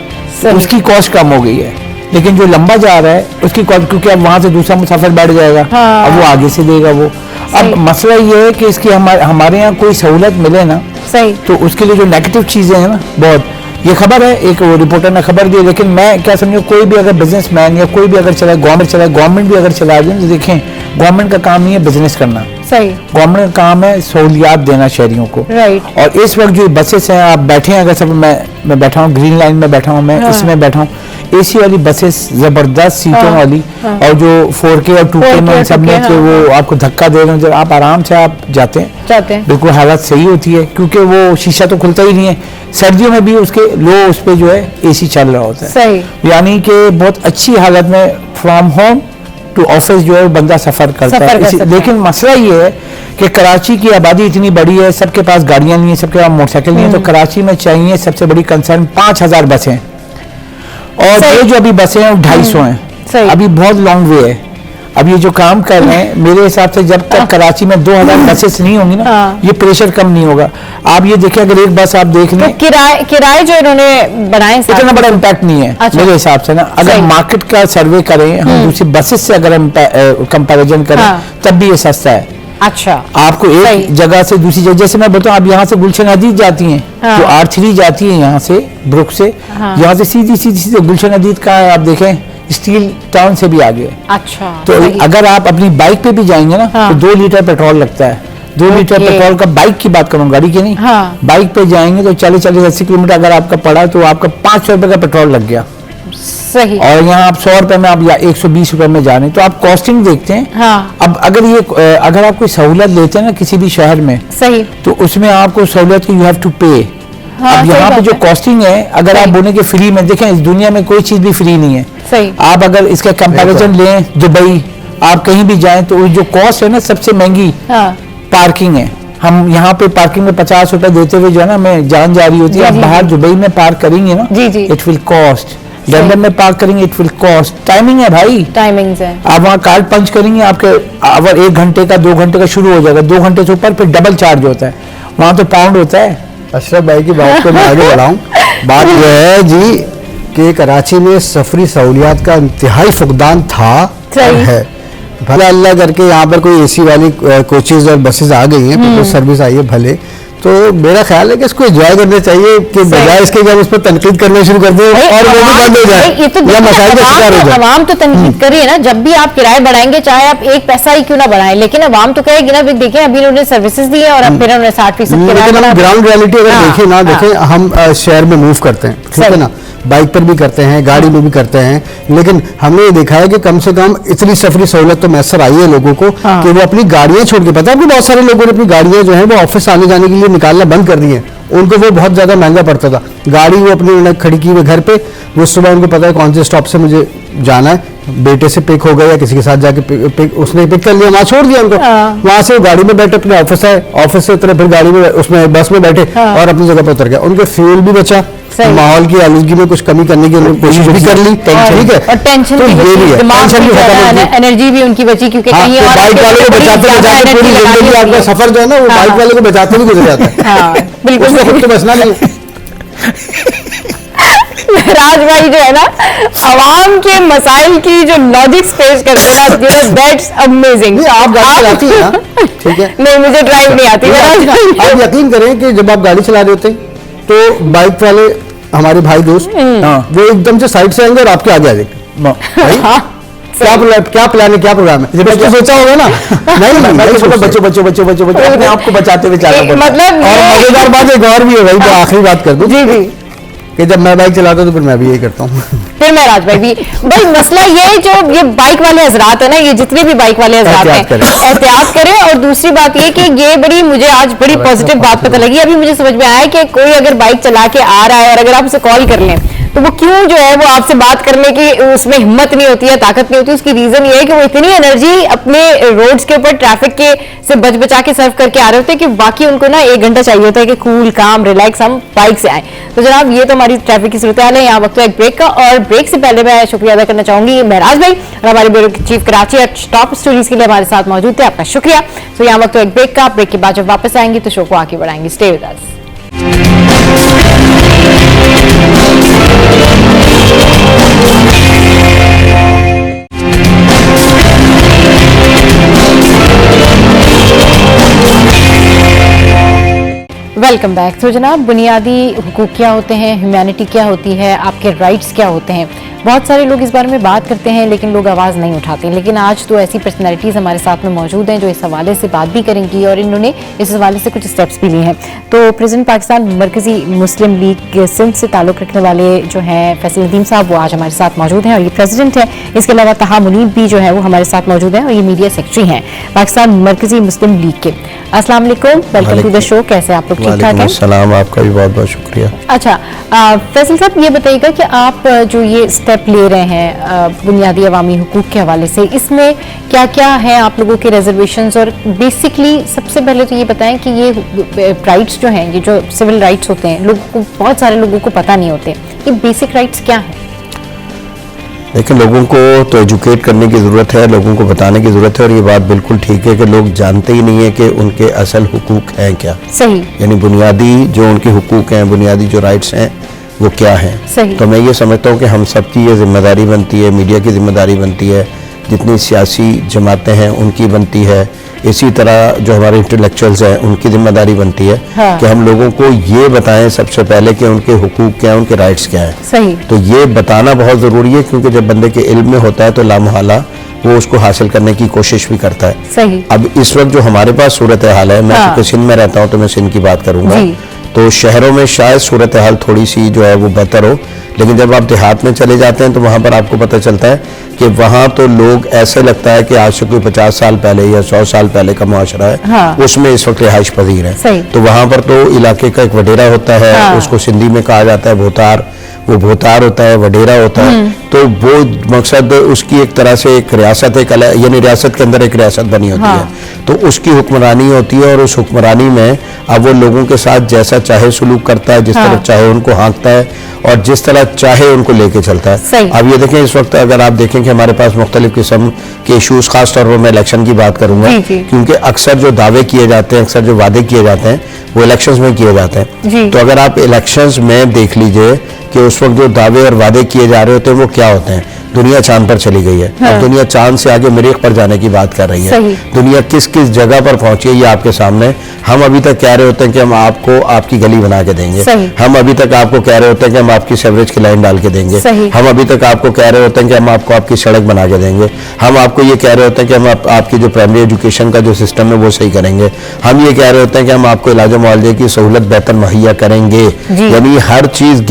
S3: तो उसकी कॉस्ट कम हो गई है। लेकिन जो लंबा जा रहा है उसकी कॉस्ट, क्योंकि अब वहां से दूसरा मुसाफिर बैठ जाएगा,
S1: हाँ।
S3: अब वो आगे से देगा वो। अब मसला ये है कि इसकी हमारे यहाँ कोई सहूलत मिले ना,
S1: सही,
S3: तो उसके लिए जो नेगेटिव चीजें हैं ना बहुत, ये खबर है एक वो रिपोर्टर ने खबर दी, लेकिन मैं क्या समझूं, कोई भी अगर बिजनेसमैन या कोई भी अगर चला, गवर्नमेंट भी अगर चला रही है, तो देखें गवर्नमेंट का काम नहीं है बिजनेस करना,
S1: सही,
S3: गवर्नमेंट का काम है सहूलियात देना शहरियों को।
S1: राइट।
S3: और इस वक्त जो बसेस हैं, आप बैठे हैं, अगर सब मैं बैठा हूँ ग्रीन लाइन में बैठा हूँ, मैं इसमें बैठा हूँ, एसी वाली बसेस जबरदस्त सीटों वाली, और जो 4K और 2K में सब में कि वो आपको धक्का दे रहे हैं, जब आप आराम से आप जाते हैं बिल्कुल हालत सही होती है, क्योंकि वो शीशा तो खुलता ही नहीं है। सर्दियों में भी उसके लो उस पे जो है एसी चल रहा होता है,
S1: सही।
S3: यानी कि बहुत अच्छी हालत में फ्रॉम होम टू ऑफिस जो है बंदा सफर करता है। लेकिन मसला ये है कि कराची की आबादी इतनी बड़ी है, सबके पास गाड़ियां नहीं है, सबके पास मोटरसाइकिल नहीं है, तो कराची में चाहिए सबसे बड़ी कंसर्न 5000 बसें, और ये जो अभी बसें हैं 250 हैं, अभी बहुत लॉन्ग वे है। अब ये जो काम कर रहे हैं, मेरे हिसाब से जब तक कराची में 2000 बसेस नहीं होंगी ना, ये प्रेशर कम नहीं होगा। आप ये देखिए, अगर एक बस आप देख लें,
S1: तो किराए जो इन्होंने बढ़ाए
S3: इतना बड़ा इम्पैक्ट नहीं है।
S1: अच्छा।
S3: मेरे हिसाब से ना, अगर मार्केट का सर्वे करें हम दूसरी बसेस से अगर हम कंपैरिजन करें, तब भी ये सस्ता है।
S1: अच्छा,
S3: आपको एक जगह से दूसरी जगह, जैसे मैं बताऊं, आप यहाँ से गुलशन हदीद जाती हैं, जो R3 जाती है यहाँ से ब्रुक से, यहाँ से सीधी गुलशन हदीद का आप देखें स्टील टाउन से भी आगे।
S1: अच्छा,
S3: तो अगर आप अपनी बाइक पे भी जाएंगे ना, तो 2 लीटर पेट्रोल लगता है। 2 लीटर पेट्रोल का, बाइक की बात करूँ, गाड़ी की नहीं, बाइक पे जाएंगे तो 40-80 किलोमीटर अगर आपका पड़ा तो आपका 500 रुपए का पेट्रोल लग गया।
S1: सही।
S3: और यहाँ आप 100 रुपए में आप या 120 रुपए में जा रहे हैं, तो आप कॉस्टिंग देखते हैं। अब अगर आप कोई सहूलत लेते हैं ना किसी भी शहर में,
S1: सही,
S3: तो उसमें आपको सहूलत की यू हैव टू पे। अब यहाँ पे जो कॉस्टिंग है, अगर आप बोले कि फ्री में, देखें इस दुनिया में कोई चीज भी फ्री नहीं है।
S1: सही।
S3: आप अगर इसका कंपैरिजन लें, दुबई आप कहीं भी जाएं, तो जो कॉस्ट है ना सबसे महंगी पार्किंग है। हम यहाँ पे पार्किंग में 50 रुपए देते हुए जो है ना हमें जान जा रही होती है। आप बाहर दुबई में पार्क करेंगे ना, इट विल कॉस्ट। लंदन में पार्क करेंगे, इट विल कॉस्ट। टाइमिंग है भाई,
S1: टाइमिंग्स है।
S3: आप वहाँ कार्ड पंच करेंगे, आपके अगर 1 घंटे का 2 घंटे का शुरू हो जाएगा, 2 घंटे से ऊपर फिर डबल चार्ज होता है। वहाँ तो पाउंड होता है।
S2: अशरफ भाई की बात को मैं आगे बढ़ाऊं, बात यह है जी कि कराची में सफरी सहूलियात का इंतहाई फुकदान था और है। भले अल्लाह करके यहाँ पर कोई एसी वाली कोचेज और बसेस आ गई हैं, पीपल सर्विस आई है भले, तो मेरा ख्याल है कि इसको एंजॉय करना चाहिए, कि बजाय इसके जब उस पर तनकीद करना शुरू कर दें और वो भी बंद हो जाए या मसाइल का शिकार हो जाए।
S1: आवाम तो तनकीद करिए ना, जब भी आप किराए बढ़ाएंगे, चाहे आप 1 पैसा ही क्यों ना बढ़ाएं, लेकिन आवाम तो कहेगी ना, देखिए अभी उन्होंने सर्विसेज दी है और अब फिर उन्होंने 60% किराया बढ़ा।
S2: ग्राउंड रियलिटी अगर देखें ना, देखें हम शहर में मूव करते हैं, ठीक है ना, बाइक पर भी करते हैं, गाड़ी में भी करते हैं, लेकिन हमने ये देखा है कि कम से कम इतनी सफरी सहूलत तो मैसर आई है लोगों को कि वो अपनी गाड़ियां छोड़ के, पता है आपको बहुत सारे लोगों ने अपनी गाड़ियां जो है वो ऑफिस आने जाने के लिए निकालना बंद कर दी है। उनको वो बहुत ज्यादा महंगा पड़ता था, गाड़ी वो अपनी उन्होंने खड़ी की हुई घर पे, वो सुबह उनको पता है कौन से स्टॉप से मुझे जाना है, बेटे से पिक हो गया या किसी के साथ जाके उसने पिक कर लिया, वहां छोड़ दिया उनको, वहां से गाड़ी में बैठे अपने ऑफिस आए, ऑफिस से उतरे फिर गाड़ी में उसमें बस में बैठे और अपनी जगह पर उतर गया। उनके फ्यूल भी बचा, माहौल की आलूदगी में कुछ कमी करने की कोशिश भी कर ली, ठीक है,
S1: और टेंशन
S2: तो
S1: भी
S2: ये भी है, टेंशन भी खत्म,
S1: एनर्जी भी उनकी बची, क्योंकि कहीं और
S2: बाइक वाले को बचाते बचाते पूरी जिंदगी आपका सफर जो है ना वो बाइक वाले को बचाते भी गुजर जाता है।
S1: बिल्कुल
S2: खुद तो बचना नहीं।
S1: राज भाई जो है ना आवाम के मसाइल की जो लॉजिक्स पेश करते हैं ना, दैट्स अमेजिंग।
S2: आप गाड़ी चलाती हैं ना, ठीक है,
S1: नहीं मुझे ड्राइव नहीं आती।
S2: आप यकीन करें कि जब आप गाड़ी चला रहे होते हैं तो बाइक वाले हमारे भाई दोस्त वो एकदम से साइड से आएंगे और आपके आगे आ जाएंगे। क्या प्लान है, क्या प्रोग्राम है, जब सोचा होगा ना। नहीं बच्चों अपने आप को बचाते हुए चलना, मतलब और मजेदार बात एक और भी है भाई, तो आखिरी बात कर दूं जी कि जब मैं बाइक चलाता हूँ तो फिर मैं भी यही करता हूँ।
S1: फिर मैं राज भाई भी भाई, मसला ये जो ये बाइक वाले हजरात है ना, ये जितने भी बाइक वाले हजरात हैं एहतियात करें। और दूसरी बात ये कि ये बड़ी मुझे आज बड़ी पॉजिटिव बात पता लगी। अभी मुझे समझ में आया कि कोई अगर बाइक चला के आ रहा है और अगर आप उसे कॉल कर लें تو وہ کیوں جو ہے وہ آپ سے بات کرنے کی اس میں ہمت نہیں ہوتی ہے, طاقت نہیں ہوتی, اس کی ریزن یہ ہے کہ وہ اتنی انرجی اپنے روڈز کے اوپر ٹریفک کے سے بچ بچا کے سرو کر کے آ رہے ہوتے ہیں کہ باقی ان کو نا 1 گھنٹہ چاہیے ہوتا ہے کہ کول کام ریلیکس ہم بائک سے آئیں. تو جناب یہ تو ہماری ٹریفک کی صورتحال ہے. یہاں وقت ہے ایک بریک کا, اور بریک سے پہلے میں شکریہ ادا کرنا چاہوں گی مہراج بھائی اور ہمارے بیورو چیف کراچی اور ٹاپ اسٹوریز کے لیے ہمارے ساتھ موجود تھے, آپ کا شکریہ. تو یہاں وقت ہے ایک بریک کا, بریک کے بعد جب واپس آئیں گے تو شو کو آگے بڑھائیں گے. Stay with us. Welcome back. تو جناب بنیادی حقوق کیا ہوتے ہیں, ہیومینٹی کیا ہوتی ہے, آپ کے رائٹس کیا ہوتے ہیں, بہت سارے لوگ اس بارے میں بات کرتے ہیں لیکن لوگ آواز نہیں اٹھاتے. لیکن آج تو ایسی پرسنالٹیز ہمارے ساتھ میں موجود ہیں جو اس حوالے سے بات بھی کریں گی, اور انہوں نے اس حوالے سے کچھ اسٹیپس بھی لیے ہیں. تو پریزیڈنٹ پاکستان مرکزی مسلم لیگ سندھ سے تعلق رکھنے والے جو ہیں فیصل ندیم صاحب, وہ آج ہمارے ساتھ موجود ہیں اور یہ پریزیڈنٹ ہیں. اس کے علاوہ طہا منیب بھی جو ہے وہ ہمارے ساتھ موجود ہیں اور یہ میڈیا سیکرٹری ہیں پاکستان مرکزی مسلم لیگ کے. السلام علیکم, ویلکم ٹو دا شو. کیسے آپ لوگ, ٹھیک ٹھاک ہیں؟
S2: السلام, آپ کا بھی بہت بہت شکریہ.
S1: اچھا فیصل صاحب, یہ بتائیے گا کہ آپ جو یہ اسٹیپ لے رہے ہیں بنیادی عوامی حقوق کے حوالے سے, اس میں کیا کیا ہے آپ لوگوں کے ریزرویشنز, اور بیسکلی سب سے پہلے تو یہ بتائیں کہ یہ رائٹس جو ہیں, یہ جو سول رائٹس ہوتے ہیں, لوگوں کو, بہت سارے لوگوں کو پتہ نہیں ہوتے, یہ بیسک رائٹس کیا ہیں؟
S5: لیکن لوگوں کو تو ایجوکیٹ کرنے کی ضرورت ہے, لوگوں کو بتانے کی ضرورت ہے, اور یہ بات بالکل ٹھیک ہے کہ لوگ جانتے ہی نہیں ہیں کہ ان کے اصل حقوق ہیں کیا.
S1: صحیح.
S5: یعنی بنیادی جو ان کے حقوق ہیں, بنیادی جو رائٹس ہیں وہ کیا ہیں.
S1: صحیح.
S5: تو میں یہ سمجھتا ہوں کہ ہم سب کی یہ ذمہ داری بنتی ہے, میڈیا کی ذمہ داری بنتی ہے, جتنی سیاسی جماعتیں ہیں ان کی بنتی ہے, اسی طرح جو ہمارے انٹلیکچوئلز ہیں ان کی ذمہ داری بنتی ہے کہ ہم لوگوں کو یہ بتائیں سب سے پہلے کہ ان کے حقوق کیا ہیں, ان کے رائٹس کیا ہیں.
S1: صحیح.
S5: تو یہ بتانا بہت ضروری ہے, کیونکہ جب بندے کے علم میں ہوتا ہے تو لامحالہ وہ اس کو حاصل کرنے کی کوشش بھی کرتا ہے.
S1: صحیح.
S5: اب اس وقت جو ہمارے پاس صورتحال ہے, میں کیونکہ سندھ میں رہتا ہوں تو میں سندھ کی بات کروں گا, تو شہروں میں شاید صورتحال تھوڑی سی جو ہے وہ بہتر ہو, لیکن جب آپ دیہات میں چلے جاتے ہیں تو وہاں پر آپ کو پتہ چلتا ہے کہ وہاں تو لوگ ایسے لگتا ہے کہ آج سے کوئی 50 سال پہلے یا 100 سال پہلے کا معاشرہ ہے, اس میں اس وقت رہائش پذیر ہے. تو وہاں پر تو علاقے کا ایک وڈیرا ہوتا ہے, اس کو سندھی میں کہا جاتا ہے بھوتار, وہ بھوتار ہوتا ہے, وڈیرا ہوتا ہے. تو وہ مقصد اس کی ایک طرح سے ایک ریاست, یعنی ریاست کے اندر ایک ریاست بنی ہوتی ہے, تو اس کی حکمرانی ہوتی ہے, اور اس حکمرانی میں اب وہ لوگوں کے ساتھ جیسا چاہے سلوک کرتا ہے, جس طرح چاہے ان کو ہانکتا ہے, اور جس طرح چاہے ان کو لے کے چلتا ہے. اب یہ دیکھیں اس وقت اگر آپ دیکھیں کہ ہمارے پاس مختلف قسم کے ایشوز, خاص طور پر میں الیکشن کی بات کروں گا, کیونکہ اکثر جو دعوے کیے جاتے ہیں, اکثر جو وعدے کیے جاتے ہیں وہ الیکشنز میں کیے جاتے ہیں. تو اگر آپ الیکشنز میں دیکھ لیجئے کہ اس وقت جو دعوے اور وعدے کیے جا رہے ہوتے ہیں وہ کیا ہوتے ہیں. دنیا چاند پر چلی گئی ہے, اب دنیا چاند سے آگے مریخ پر جانے کی بات کر رہی ہے. دنیا کس کس جگہ پر پہنچی ہے یہ آپ کے سامنے. ہم ابھی تک کہہ رہے ہوتے ہیں کہ ہم آپ کو آپ کی گلی بنا کے دیں گے, ہم ابھی تک آپ کو کہہ رہے ہوتے ہیں کہ ہم آپ کی سیوریج کی لائن ڈال کے دیں گے, ہم ابھی تک آپ کو کہہ رہے ہوتے ہیں کہ ہم آپ کو آپ کی سڑک بنا کے دیں گے, ہم آپ کو یہ کہہ رہے ہوتے ہیں کہ ہم آپ کی جو پرائمری ایجوکیشن کا جو سسٹم ہے وہ صحیح کریں گے, ہم یہ کہہ رہے ہوتے ہیں کہ ہم آپ کو علاج و معالجے کی سہولت بہتر مہیا کریں گے. یعنی ہر چیز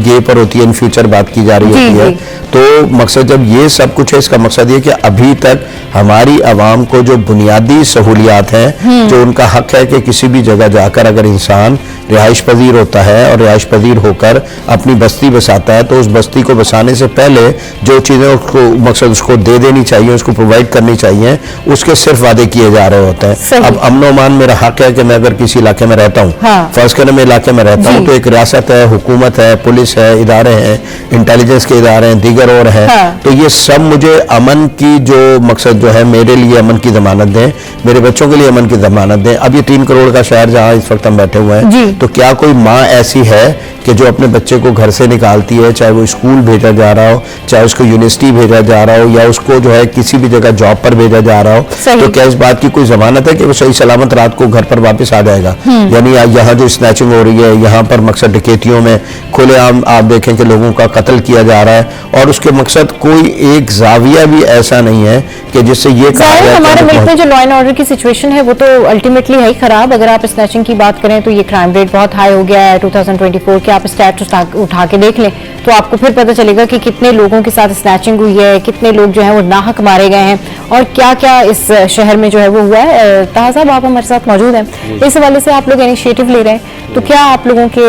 S5: گے پر ہوتی ہے, ان فیوچر بات کی جا رہی ہوتی ہے. تو مقصد جب یہ سب کچھ ہے, اس کا مقصد یہ کہ ابھی تک ہماری عوام کو جو بنیادی سہولیات ہیں, جو ان کا حق ہے کہ کسی بھی جگہ جا کر اگر انسان رہائش پذیر ہوتا ہے اور رہائش پذیر ہو کر اپنی بستی بساتا ہے, تو اس بستی کو بسانے سے پہلے جو چیزیں اس کو مقصد اس کو دے دینی چاہیے, اس کو پرووائڈ کرنی چاہیے, اس کے صرف وعدے کیے جا رہے ہوتے ہیں. اب امن و امان میرا حق ہے کہ میں اگر کسی علاقے میں رہتا ہوں, فرض کریں میں علاقے میں رہتا ہوں, تو ایک ریاست ہے, حکومت ہے, پولیس ہے, ادارے ہیں, انٹیلیجنس کے ادارے ہیں, دیگر اور ہیں, تو یہ سب مجھے امن کی جو مقصد جو ہے میرے لیے امن کی ضمانت دیں, میرے بچوں کے لیے امن کی ضمانت دیں. اب یہ 3 کروڑ کا شہر جہاں اس وقت ہم بیٹھے ہوئے ہیں, تو کیا کوئی ماں ایسی ہے کہ جو اپنے بچے کو گھر سے نکالتی ہے, چاہے وہ اسکول بھیجا جا رہا ہو, چاہے اس کو یونیورسٹی بھیجا جا رہا ہو, یا اس کو جو ہے کسی بھی جگہ جاب پر بھیجا جا رہا ہو, تو کیا اس بات کی کوئی ضمانت ہے کہ وہ صحیح سلامت رات کو گھر پر واپس آ جائے گا؟ یعنی یہاں جو اسنیچنگ ہو رہی ہے, یہاں پر مقصد ڈکیتیوں میں کھلے عام آپ دیکھیں کہ لوگوں کا قتل کیا جا رہا ہے, اور اس کے مقصد کوئی ایک زاویہ بھی ایسا نہیں ہے کہ جس سے یہ کہا جائے.
S1: ہمارے ملک میں جو لا اینڈ آرڈر की सिचुएशन है वो तो अल्टीमेटली है ही खराब। अगर आप स्नैचिंग की बात करें तो ये क्राइम रेट बहुत हाई हो गया है 2024 के। आप स्टैट्स उठा के देख लें तो आपको फिर पता चलेगा कि कितने लोगों के साथ स्नैचिंग हुई है, कितने लोग जो है वो नाहक मारे गए हैं और क्या क्या इस शहर में जो है वो हुआ है। ताहा साहब आप हमारे साथ मौजूद हैं, इस हवाले से आप लोग इनिशिएटिव ले रहे हैं, तो क्या आप लोगों के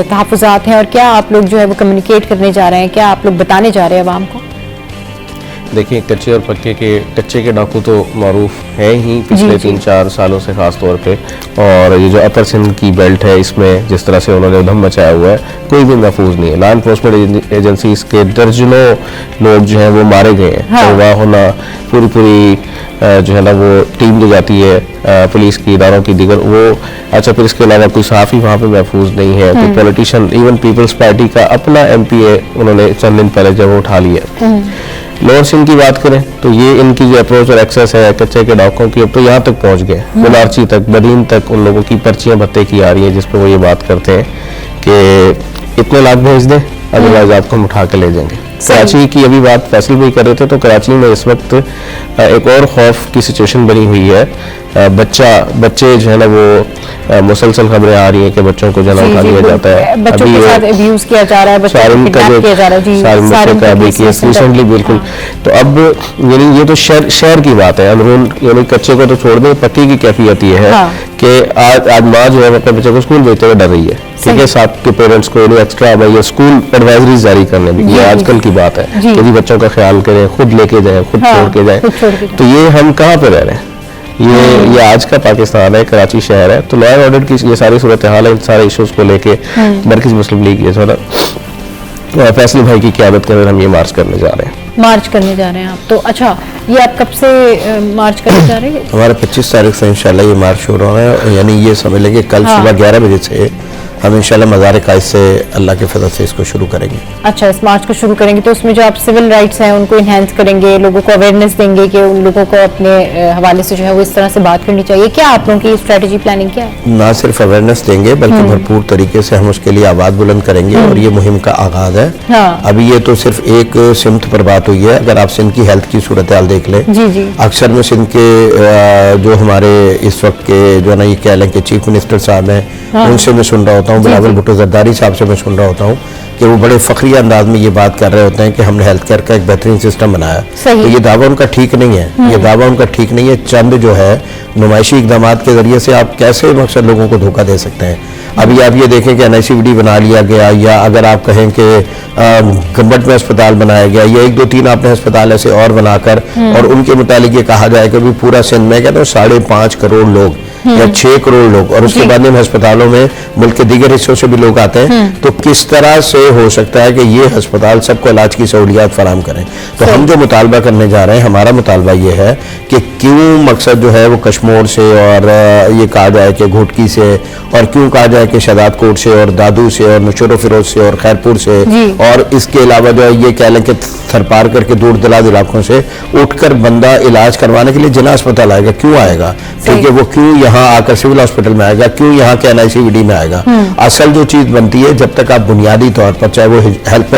S1: तहफ़्फ़ुज़ात हैं और क्या आप लोग जो है वो कम्युनिकेट करने जा रहे हैं, क्या आप लोग बताने जा रहे हैं आवाम को?
S6: देखिए, कच्चे और पक्के के डाकू तो मारूफ है ही पिछले 3-4 सालों से खास तौर पे। और ये जो अपर सिंध की बेल्ट है इसमें जिस तरह से उन्होंने उधम मचाया हुआ है कोई भी महफूज नहीं है। लॉ इन्फोर्समेंट एजेंसीज के दर्जनों लोग जो हैं वो मारे गए हैं। हाँ। वाह होना पूरी जो है ना वो टीम जो जाती है पुलिस की इदारों की दिगर वो। अच्छा, फिर इसके अलावा कोई सहाफ़ी वहाँ पे महफूज नहीं है, कोई पॉलिटिशियन, इवन पीपल्स पार्टी का अपना MPA उन्होंने चंद दिन पहले जब वो उठा लिया। लोअर सिंध की बात करें तो ये इनकी जो अप्रोच और एक्सेस है कच्चे के डाकों की, अब तो यहाँ तक पहुँच गए, बुलारची तक, बदीन तक उन लोगों की पर्चियाँ भत्ते की आ रही है जिस पर वो ये बात करते हैं कि इतने लाख भेज दें अदरवाइज आपको हम उठा के ले जाएंगे। कराची की अभी बात फैसल भी कर रहे थे तो कराची में इस वक्त एक और खौफ की सिचुएशन बनी हुई है। बच्चे जो है ना वो मुसलसल खबरें आ रही हैं कि बच्चों को जना उठा लिया जाता है,
S1: बच्चों के साथ अब्यूज किया जा रहा है, बच्चों को किडनैप किया जा रहा है जी,
S6: सारिम का भी केस रिसेंटली बिल्कुल। तो अब यानी ये तो शहर की बात है, अंदरून यानी कच्चे को तो छोड़ दें, पक्की की कैफियत ये है कि आज माँ जो है अपने बच्चे को स्कूल भेजते हुए डर रही है, ठीक है, साथ के पेरेंट्स को एक्स्ट्रा या स्कूल एडवाइजरी जारी करने में, ये आजकल की बात है कि भी बच्चों का ख्याल करें, खुद लेके जाएं, खुद छोड़ के जाएं। तो ये हम कहाँ पे रह रहे हैं? ये आज का पाकिस्तान है, कराची शहर है। तो लॉ एंड ऑर्डर की ये सारी सूरत हाल है, इन सारे इश्यूज को लेके मरकज़ी मुस्लिम लीग ये थोड़ा फैसल भाई की क़यादत के अंदर हम ये मार्च करने जा रहे हैं।
S1: मार्च करने जा रहे हैं आप? तो अच्छा, ये आप कब से मार्च करने जा रहे हैं?
S5: हमारा 25 तारीख से इंशाल्लाह ये मार्च शुरू हो रहा है, यानी ये समझ लेंगे कल सुबह 11 बजे से हम इंशाल्लाह मज़ार कायद से अल्लाह के फजल से इसको शुरू करेंगे।
S1: अच्छा, इस मार्च को शुरू करेंगे तो उसमें जो आप सिविल राइट्स हैं उनको इन्हेंस करेंगे, लोगों को अवेयरनेस देंगे कि उन लोगों को अपने हवाले से जो है वो इस तरह से बात करनी चाहिए। क्या आप लोगों की स्ट्रेटजी प्लानिंग क्या है?
S5: ना सिर्फ अवेयरनेस देंगे बल्कि भरपूर तरीके से हम उसके लिए आवाज़ बुलंद करेंगे और ये मुहिम का आगाज है।
S1: हाँ।
S5: अभी ये तो सिर्फ एक सिमत पर बात हुई है। अगर आप सिंध की हेल्थ की सूरत हाल देख लें, अक्सर में सिंध के जो हमारे इस वक्त के जो है ना ये कह लें कि चीफ मिनिस्टर साहब हैं, उनसे मैं सुन रहा होता हूँ, बिलावल भुट्टो जरदारी साहब से मैं सुन रहा होता हूँ कि वो बड़े फखरी अंदाज में ये बात कर रहे होते हैं कि हमने हेल्थ केयर का एक बेहतरीन सिस्टम बनाया। तो ये दावा उनका ठीक नहीं है, ये दावा उनका ठीक नहीं है। चंद जो है नुमाइशी इकदाम के जरिए से आप कैसे मकसद लोगों को धोखा दे सकते हैं? अभी आप ये देखें कि NICVD बना लिया गया, या अगर आप कहें कि गंबट में अस्पताल बनाया गया, या 1, 2, 3 आपने अस्पताल ऐसे और बनाकर और उनके मुतालिक ये कहा जाए कि भी पूरा सिंध में कहते हैं 5.5 करोड़ लोग या 6 करोड़ लोग, और उसके बाद इन अस्पतालों में मुल्क के दीगर हिस्सों से भी लोग आते हैं, तो किस तरह से हो सकता है कि ये अस्पताल सबको इलाज की सहूलियात फराहम करें? तो हम जो मुतालबा करने जा रहे हैं, हमारा मुतालबा ये है कि क्यों मकसद जो है वो कश्मोर से और ये कहा जाए कि घोटकी से, और क्यों कहा जाए कि शहदाद कोट से और दादू से और नशोर फिरोज से और खैरपुर से, और इसके अलावा जो है ये कह लें कि थरपार करके दूर दराज इलाकों से उठकर बंदा इलाज करवाने के लिए जिला अस्पताल आएगा? क्यों आएगा? ठीक है, वो क्यों यहाँ आकर सिविल हॉस्पिटल में आएगा? क्यों यहाँ के NICVD में आएगा? असल जो चीज बनती है, जब तक आप बुनियादी तौर पर, चाहे वो हेल्थ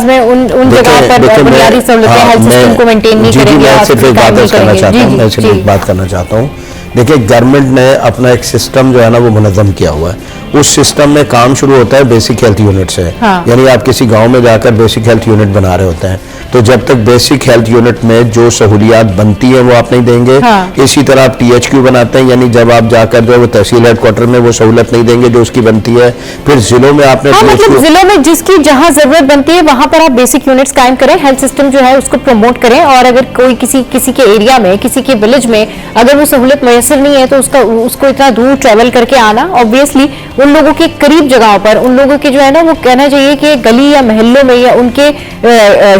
S5: में
S1: उन जगह पर बुनियादी सहूलतें हेल्थ सिस्टम को मेंटेन नहीं करेंगे,
S5: मैं सिर्फ एक बात करना चाहता हूँ, मैं सिर्फ एक बात करना चाहता हूँ। देखिए, गवर्नमेंट ने अपना एक सिस्टम जो है ना वो मुनज़्ज़म किया हुआ है। उस सिस्टम में काम शुरू होता है बेसिक हेल्थ यूनिट से। यानी आप किसी गांव में जाकर बेसिक हेल्थ यूनिट बना रहे होते हैं, तो जब तक बेसिक हेल्थ यूनिट में जो सहूलियात बनती है वो आप नहीं देंगे, इसी तरह आप THQ बनाते हैं, यानी जब आप जाकर जो वो तहसील हेडक्वार्टर में वो सहूलत नहीं देंगे जो उसकी बनती है, फिर जिलों में आपने
S1: मतलब जिलों में जिसकी जहां जरूरत बनती है वहां पर आप बेसिक यूनिट्स कायम करें, हेल्थ सिस्टम जो है उसको प्रमोट करें, और अगर कोई किसी के एरिया में, किसी के विलेज में अगर वो सहूलत मैसर नहीं है तो उसको इतना दूर ट्रेवल करके आना, ऑब्वियसली उन लोगों के करीब जगहों पर, उन लोगों के जो है ना वो कहना चाहिए कि गली या महल्लों में या उनके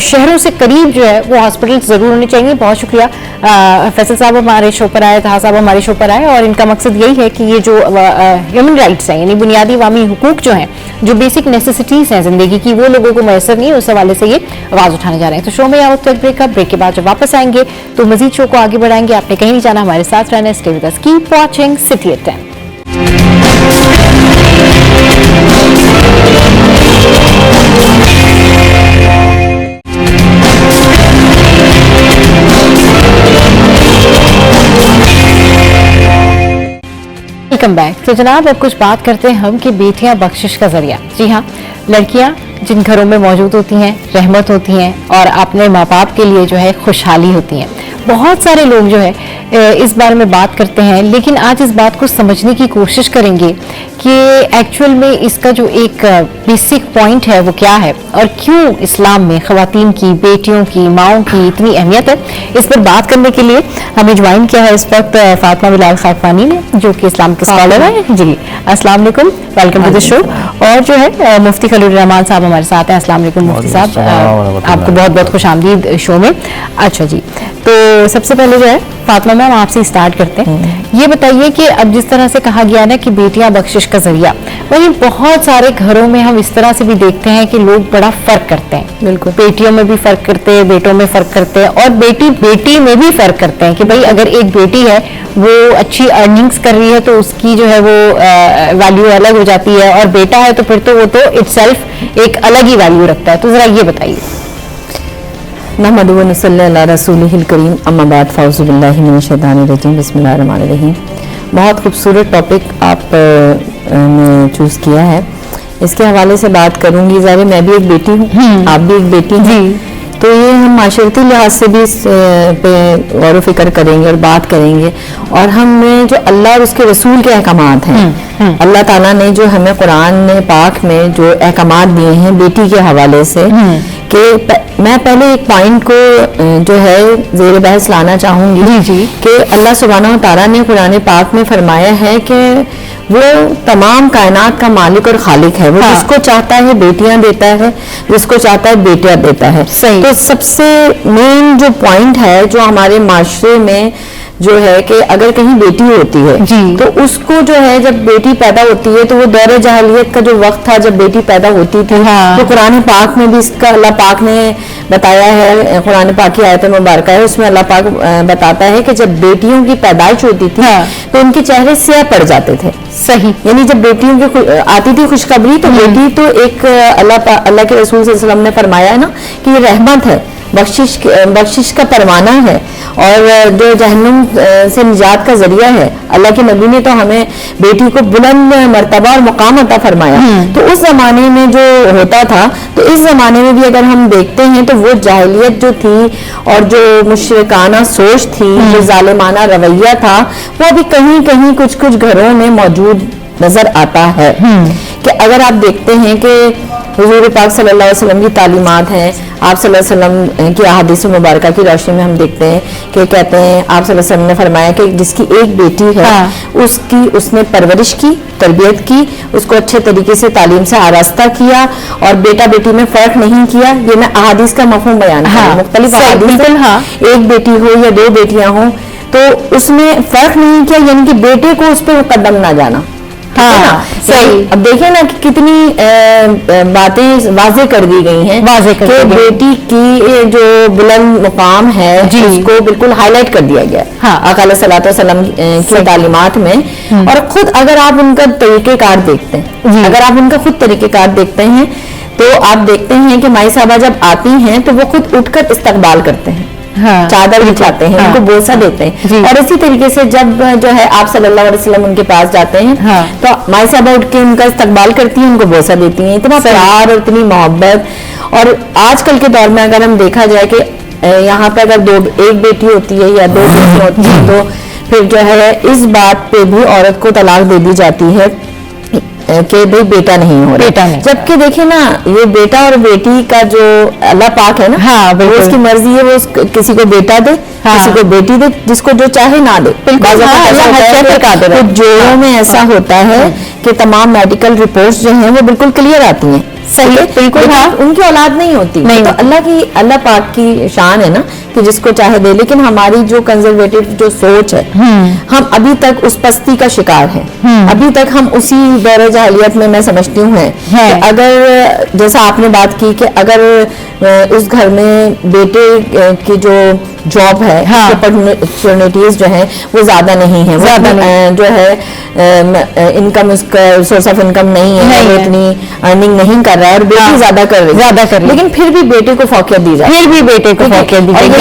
S1: शहरों से करीब जो है वो हॉस्पिटल जरूर होने चाहिए। बहुत शुक्रिया फैसल साहब हमारे शो पर आए, ताहा साहब हमारे शो पर आए, और इनका मकसद यही है कि ये जो ह्यूमन राइट्स हैं, यानी बुनियादी अवामी हुकूक जो हैं, जो बेसिक नेसेसिटीज हैं जिंदगी की, वो लोगों को मैसर नहीं है, उस हवाले से ये आवाज उठाने जा रहे हैं। तो शो में यहाँ वक्त ब्रेक का, ब्रेक के बाद जब वापस आएंगे तो मजीद शो को आगे बढ़ाएंगे। आपने कहीं नहीं जाना, हमारे साथ रहना, stay with us, keep watching city at 10। Welcome back. तो जनाब अब कुछ बात करते हैं हम कि बेटियां बख्शिश का जरिया। जी हाँ, लड़कियां जिन घरों में मौजूद होती हैं, रहमत होती हैं और अपने माँ बाप के लिए जो है खुशहाली होती हैं। बहुत सारे लोग जो है इस बारे में बात करते हैं, लेकिन आज इस बात को समझने की कोशिश करेंगे कि एक्चुअल में इसका जो एक बेसिक पॉइंट है वो क्या है और क्यों इस्लाम में ख़वातीन की, बेटियों की, माओं की इतनी अहमियत है। इस पर बात करने के लिए हमें ज्वाइन किया है इस वक्त फातिमा बिलाल खाकवानी ने, जो कि इस्लाम के स्कॉलर हैं। जी अस्सलाम वालेकुम, वेलकम टू द शो। और जो है मुफ्ती खलील रहमान साहब हमारे साथ हैं। अस्सलाम वालेकुम मुफ्ती साहब, आपको बहुत बहुत खुशामदीद शो में। अच्छा जी, तो सबसे पहले जो है फातिमा मैम आपसे स्टार्ट करते हैं। ये बताइए कि अब जिस तरह से कहा गया ना कि बेटियां बख्शिश का जरिया, वही बहुत सारे घरों में हम इस तरह से भी देखते हैं कि लोग बड़ा फर्क करते हैं। बिल्कुल, बेटियों में भी फर्क करते हैं, बेटों में फर्क करते हैं और बेटी में भी फर्क करते हैं कि भाई अगर एक बेटी है वो अच्छी अर्निंग्स कर रही है तो उसकी जो है वो वैल्यू अलग हो जाती है, और बेटा है तो फिर तो वो तो इटसेल्फ एक अलग ही वैल्यू रखता है। तो जरा ये बताइए।
S7: नहमदुहु व नसल्ली अला रसूलिहिल करीम, अम्मा बाद, फ़ाउज़ु बिल्लाहि मिनश शैतानिर रजीम, बिस्मिल्लाहिर रहमानिर रहीम। बहुत खूबसूरत टॉपिक आप ने चूज़ किया है। इसके हवाले से बात करूंगी। ज़ाहिर मैं भी एक बेटी हूँ, आप भी एक बेटी हैं, तो ये हम माशरती लिहाज से भी इस पे गौर व फिक्र करेंगे और बात करेंगे। और हमें जो अल्लाह और उसके रसूल के अहकामात हैं, अल्लाह ताला ने जो हमें कुरान पाक में जो अहकामात दिए हैं बेटी के हवाले से, कि मैं पहले एक पॉइंट को जो है ज़ेर बहस लाना चाहूँगी कि अल्लाह सुब्हानहू व तआला ने कुरान पाक में फरमाया है कि वो तमाम कायनात का मालिक और खालिक है। वो जिसको चाहता है बेटियां देता है, जिसको चाहता है बेटियां देता है। तो सबसे मेन जो पॉइंट है जो हमारे माशरे में जो है कि अगर कहीं बेटी होती है तो उसको जो है जब बेटी पैदा होती है तो वो दौर जहालियत का जो वक्त था जब बेटी पैदा होती थी, तो कुरान पाक में भी इसका अल्लाह पाक ने बताया है। कुरान पाक की आयत मुबारक है, उसमें अल्लाह पाक बताता है कि जब बेटियों की पैदाइश होती थी तो उनके चेहरे स्याह पड़ जाते थे। सही, यानी जब बेटियों की आती थी खुशखबरी तो बेटी तो एक अल्लाह के रसूल सल्लल्लाहु अलैहि वसल्लम ने फरमाया है ना कि ये रहमत है, बख्शिश का परवाना है और जो जहन्नुम से निजात का जरिया है। अल्लाह के नबी ने तो हमें बेटी को बुलंद मर्तबा और मुकाम अता फरमाया। तो उस जमाने में जो होता था, तो इस जमाने में भी अगर हम देखते हैं तो वो जाहिलियत जो थी और जो मुशरिकाना सोच थी, जो जालिमाना रवैया था, वो अभी कहीं कहीं कुछ कुछ घरों में मौजूद नजर आता है। कि अगर आप देखते हैं कि हुजूर पाक सल्लल्लाहु अलैहि वसल्लम की तालीमात हैं, आप सल्लल्लाहु अलैहि वसल्लम की अहादीस मुबारका की रोशनी में हम देखते हैं कि कहते हैं आप सल्लल्लाहु अलैहि वसल्लम ने फरमाया कि जिसकी एक बेटी है उसने परवरिश की, तरबियत की, उसको अच्छे तरीके से तालीम से आरास्ता किया और बेटा बेटी में फर्क नहीं किया। ये मैं अहादीस का मफहूम बयान कर रही हूं। मुख्तलिफ अहादीस, एक बेटी हो या दो बेटियां हो तो उसमें फर्क नहीं किया, यानी कि बेटे को उस पर मुकद्दम ना जाना। सही। अब देखिए ना कि कितनी बातें वाज़े कर दी गई हैं कि बेटी की जो बुलंद मुकाम है उसको बिल्कुल हाईलाइट कर दिया गया आका सल्लल्लाहु अलैहि वसल्लम की तालीमात में। और खुद अगर आप उनका तरीक़ेकार देखते हैं, अगर आप उनका खुद तरीक़ेकार देखते हैं तो आप देखते हैं कि माई साहबा जब आती हैं तो वो खुद उठकर इस्तकबाल करते हैं, चादर बिछाते हैं, उनको बोसा देते हैं। और इसी तरीके से जब जो है आप सल्लल्लाहु अलैहि वसल्लम उनके पास जाते हैं तो माई साहबा उठ के उनका इस्तकबाल करती हैं, उनको बोसा देती हैं। इतना प्यार और इतनी मोहब्बत। और आजकल के दौर में अगर हम देखा जाए कि यहाँ पे अगर एक बेटी होती है या दो बेटियां होती हैं तो फिर जो है इस बात पे भी औरत को तलाक दे दी जाती है कि भाई बेटा नहीं हो रहा। जबकि देखिए ना, ये बेटा और बेटी का जो अल्लाह पाक है ना, वो उसकी मर्जी है, वो किसी को बेटा दे, किसी को बेटी दे, जिसको जो चाहे ना दे। तो जोड़ों में ऐसा होता है कि तमाम मेडिकल रिपोर्ट्स जो हैं वो बिल्कुल क्लियर आती हैं। सही है, बिल्कुल उनकी औलाद नहीं होती। तो अल्लाह पाक की शान है ना कि जिसको चाहे दे। लेकिन हमारी जो कंजर्वेटिव जो सोच है, हम अभी तक उस पस्ती का शिकार है। अभी तक हम उसी दौर जहालियत में मैं समझती हूँ कि अगर जैसा आपने बात की कि अगर उस घर में बेटे की जो जॉब है, अपॉर्चुनिटीज जो है वो ज्यादा नहीं है, जो है انکم اس کا سورس آف انکم نہیں ہے, وہ اتنی ارننگ نہیں کر رہا ہے, اور بیٹی زیادہ کر رہی ہے, لیکن پھر بھی بیٹے کو فوقیت دی جاتی ہے,
S1: پھر بھی بیٹے کو فوقیت دی جاتی
S7: ہے,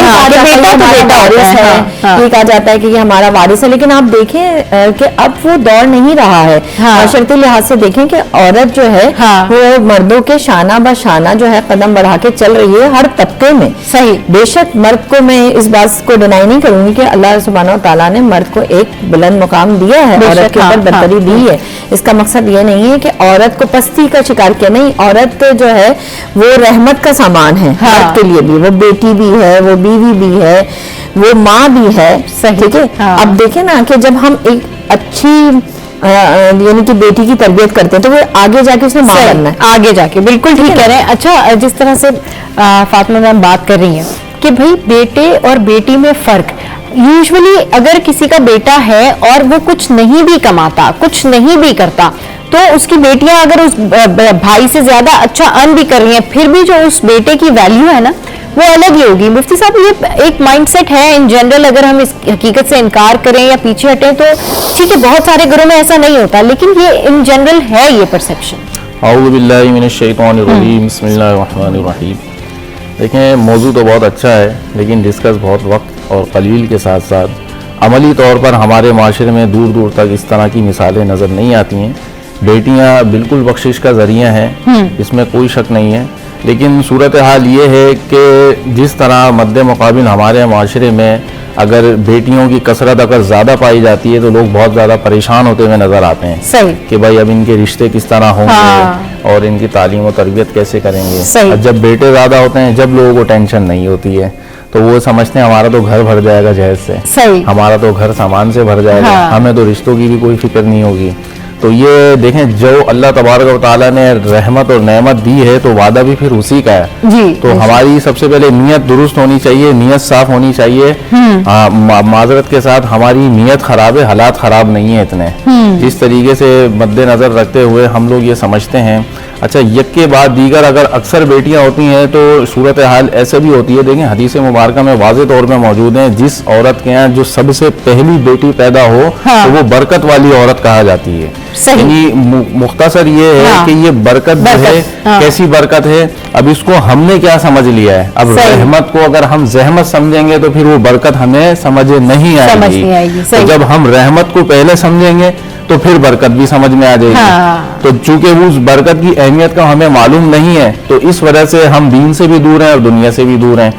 S7: یہ کہا جاتا ہے کہ یہ ہمارا وارث ہے. لیکن آپ دیکھیں کہ اب وہ دور نہیں رہا ہے. معاشرتی لحاظ سے دیکھیں کہ عورت جو ہے وہ مردوں کے شانہ بہ شانہ جو ہے قدم بڑھا کے چل رہی ہے ہر طبقے میں.
S1: صحیح,
S7: بے شک مرد کو میں اس بات کو ڈینائی نہیں کروں گی کہ اللہ سبحانہ و تعالیٰ نے مرد کو ایک بلند مقام دیا ہے, عورت کے اوپر برتری دی ہے. اس کا مقصد یہ نہیں ہے کہ عورت کو پستی کا شکار کیا, نہیں, عورت جو ہے وہ رحمت کا سامان ہے مرد کے لیے بھی, وہ بیٹی بھی ہے, وہ بیوی بھی ہے, وہ ماں بھی ہے. ٹھیک ہے, اب دیکھیں نا کہ جب ہم ایک اچھی یعنی کہ بیٹی کی تربیت کرتے ہیں تو وہ آگے جا کے اس نے ماں بننا ہے,
S1: آگے جا کے. بالکل ٹھیک کہہ رہے ہیں. اچھا, جس طرح سے فاطمہ میم بات کر رہی ہیں کہ بھائی بیٹے اور بیٹی میں فرق, یوزولی اگر کسی کا بیٹا ہے اور وہ کچھ نہیں بھی کماتا, کچھ نہیں بھی کرتا, تو اس کی بیٹیاں اگر اس بھائی سے زیادہ اچھا ارن بھی کر رہی ہیں, پھر بھی جو اس بیٹے کی ویلیو ہے نا وہ الگ ہی ہوگی. مفتی صاحب, یہ ایک مائنڈ سیٹ ہے ان جنرل, اگر ہم اس حقیقت سے انکار کریں یا پیچھے ہٹیں تو ٹھیک ہے, بہت سارے گھروں میں ایسا نہیں ہوتا, لیکن یہ ان جنرل ہے یہ پرسیپشن.
S6: اعوذ باللہ من الشیطان الرجیم, بسم اللہ الرحمن الرحیم. دیکھیں, موضوع تو بہت اچھا ہے, لیکن ڈسکس بہت وقت اور قلیل کے ساتھ ساتھ عملی طور پر ہمارے معاشرے میں دور دور تک اس طرح کی مثالیں نظر نہیں آتی ہیں. بیٹیاں بالکل بخشش کا ذریعہ ہیں, اس میں کوئی شک نہیں ہے, لیکن صورتحال یہ ہے کہ جس طرح مد مقابل ہمارے معاشرے میں اگر بیٹیوں کی کثرت اگر زیادہ پائی جاتی ہے تو لوگ بہت زیادہ پریشان ہوتے ہوئے نظر آتے ہیں.
S1: صحیح,
S6: کہ بھائی اب ان کے رشتے کس طرح ہوں گے اور ان کی تعلیم و تربیت کیسے کریں گے. اب جب بیٹے زیادہ ہوتے ہیں, جب لوگوں کو ٹینشن نہیں ہوتی ہے تو وہ سمجھتے ہیں ہمارا تو گھر بھر جائے گا جہیز سے, ہمارا تو گھر سامان سے بھر جائے گا, ہمیں تو رشتوں کی بھی کوئی فکر نہیں ہوگی. تو یہ دیکھیں, جو اللہ تبارک و تعالیٰ نے رحمت اور نعمت دی ہے تو وعدہ بھی پھر اسی کا ہے. تو ہماری سب سے پہلے نیت درست ہونی چاہیے, نیت صاف ہونی چاہیے. معذرت کے ساتھ ہماری نیت خراب ہے, حالات خراب نہیں ہیں اتنے. جس طریقے سے مد نظر رکھتے ہوئے ہم لوگ یہ سمجھتے ہیں, اچھا یک کے بعد دیگر اگر اکثر بیٹیاں ہوتی ہیں تو صورتحال ایسے بھی ہوتی ہے. دیکھیں, حدیث مبارکہ میں واضح طور پہ موجود ہیں, جس عورت کے ہاں جو سب سے پہلی بیٹی پیدا ہو تو وہ برکت والی عورت کہا جاتی ہے. یعنی مختصر یہ ہے کہ یہ برکت جو ہے کیسی برکت ہے, اب اس کو ہم نے کیا سمجھ لیا ہے. اب رحمت کو اگر ہم زحمت سمجھیں گے تو پھر وہ برکت ہمیں سمجھ نہیں آئے گی. تو جب ہم رحمت کو پہلے سمجھیں گے تو پھر برکت بھی سمجھ میں آ جائے گی. تو چونکہ اس برکت کی اہمیت کا ہمیں معلوم نہیں ہے تو اس وجہ سے ہم دین سے بھی دور ہیں اور دنیا سے بھی دور ہیں.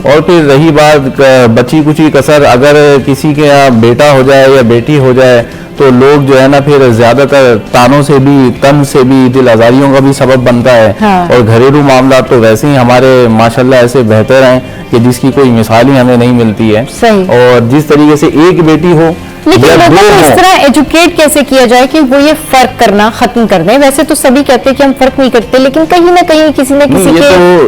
S6: اور پھر رہی بات بچی کچی کسر, اگر کسی کے یہاں بیٹا ہو جائے یا بیٹی ہو جائے تو لوگ جو ہے نا پھر زیادہ تر تانوں سے بھی, تن سے بھی, دل آزاریوں کا بھی سبب بنتا ہے. اور گھریلو معاملات تو ویسے ہی ہمارے ماشاءاللہ ایسے بہتر ہیں کہ جس کی کوئی مثال ہی ہمیں نہیں ملتی ہے. اور جس طریقے سے ایک بیٹی ہو,
S1: لیکن لوگوں کو اس طرح ایجوکیٹ کیسے کیا جائے کہ وہ یہ فرق کرنا ختم کر دیں. ویسے تو سبھی کہتے ہیں کہ ہم فرق نہیں کرتے, لیکن کہیں نہ کہیں کسی نہ کسی کے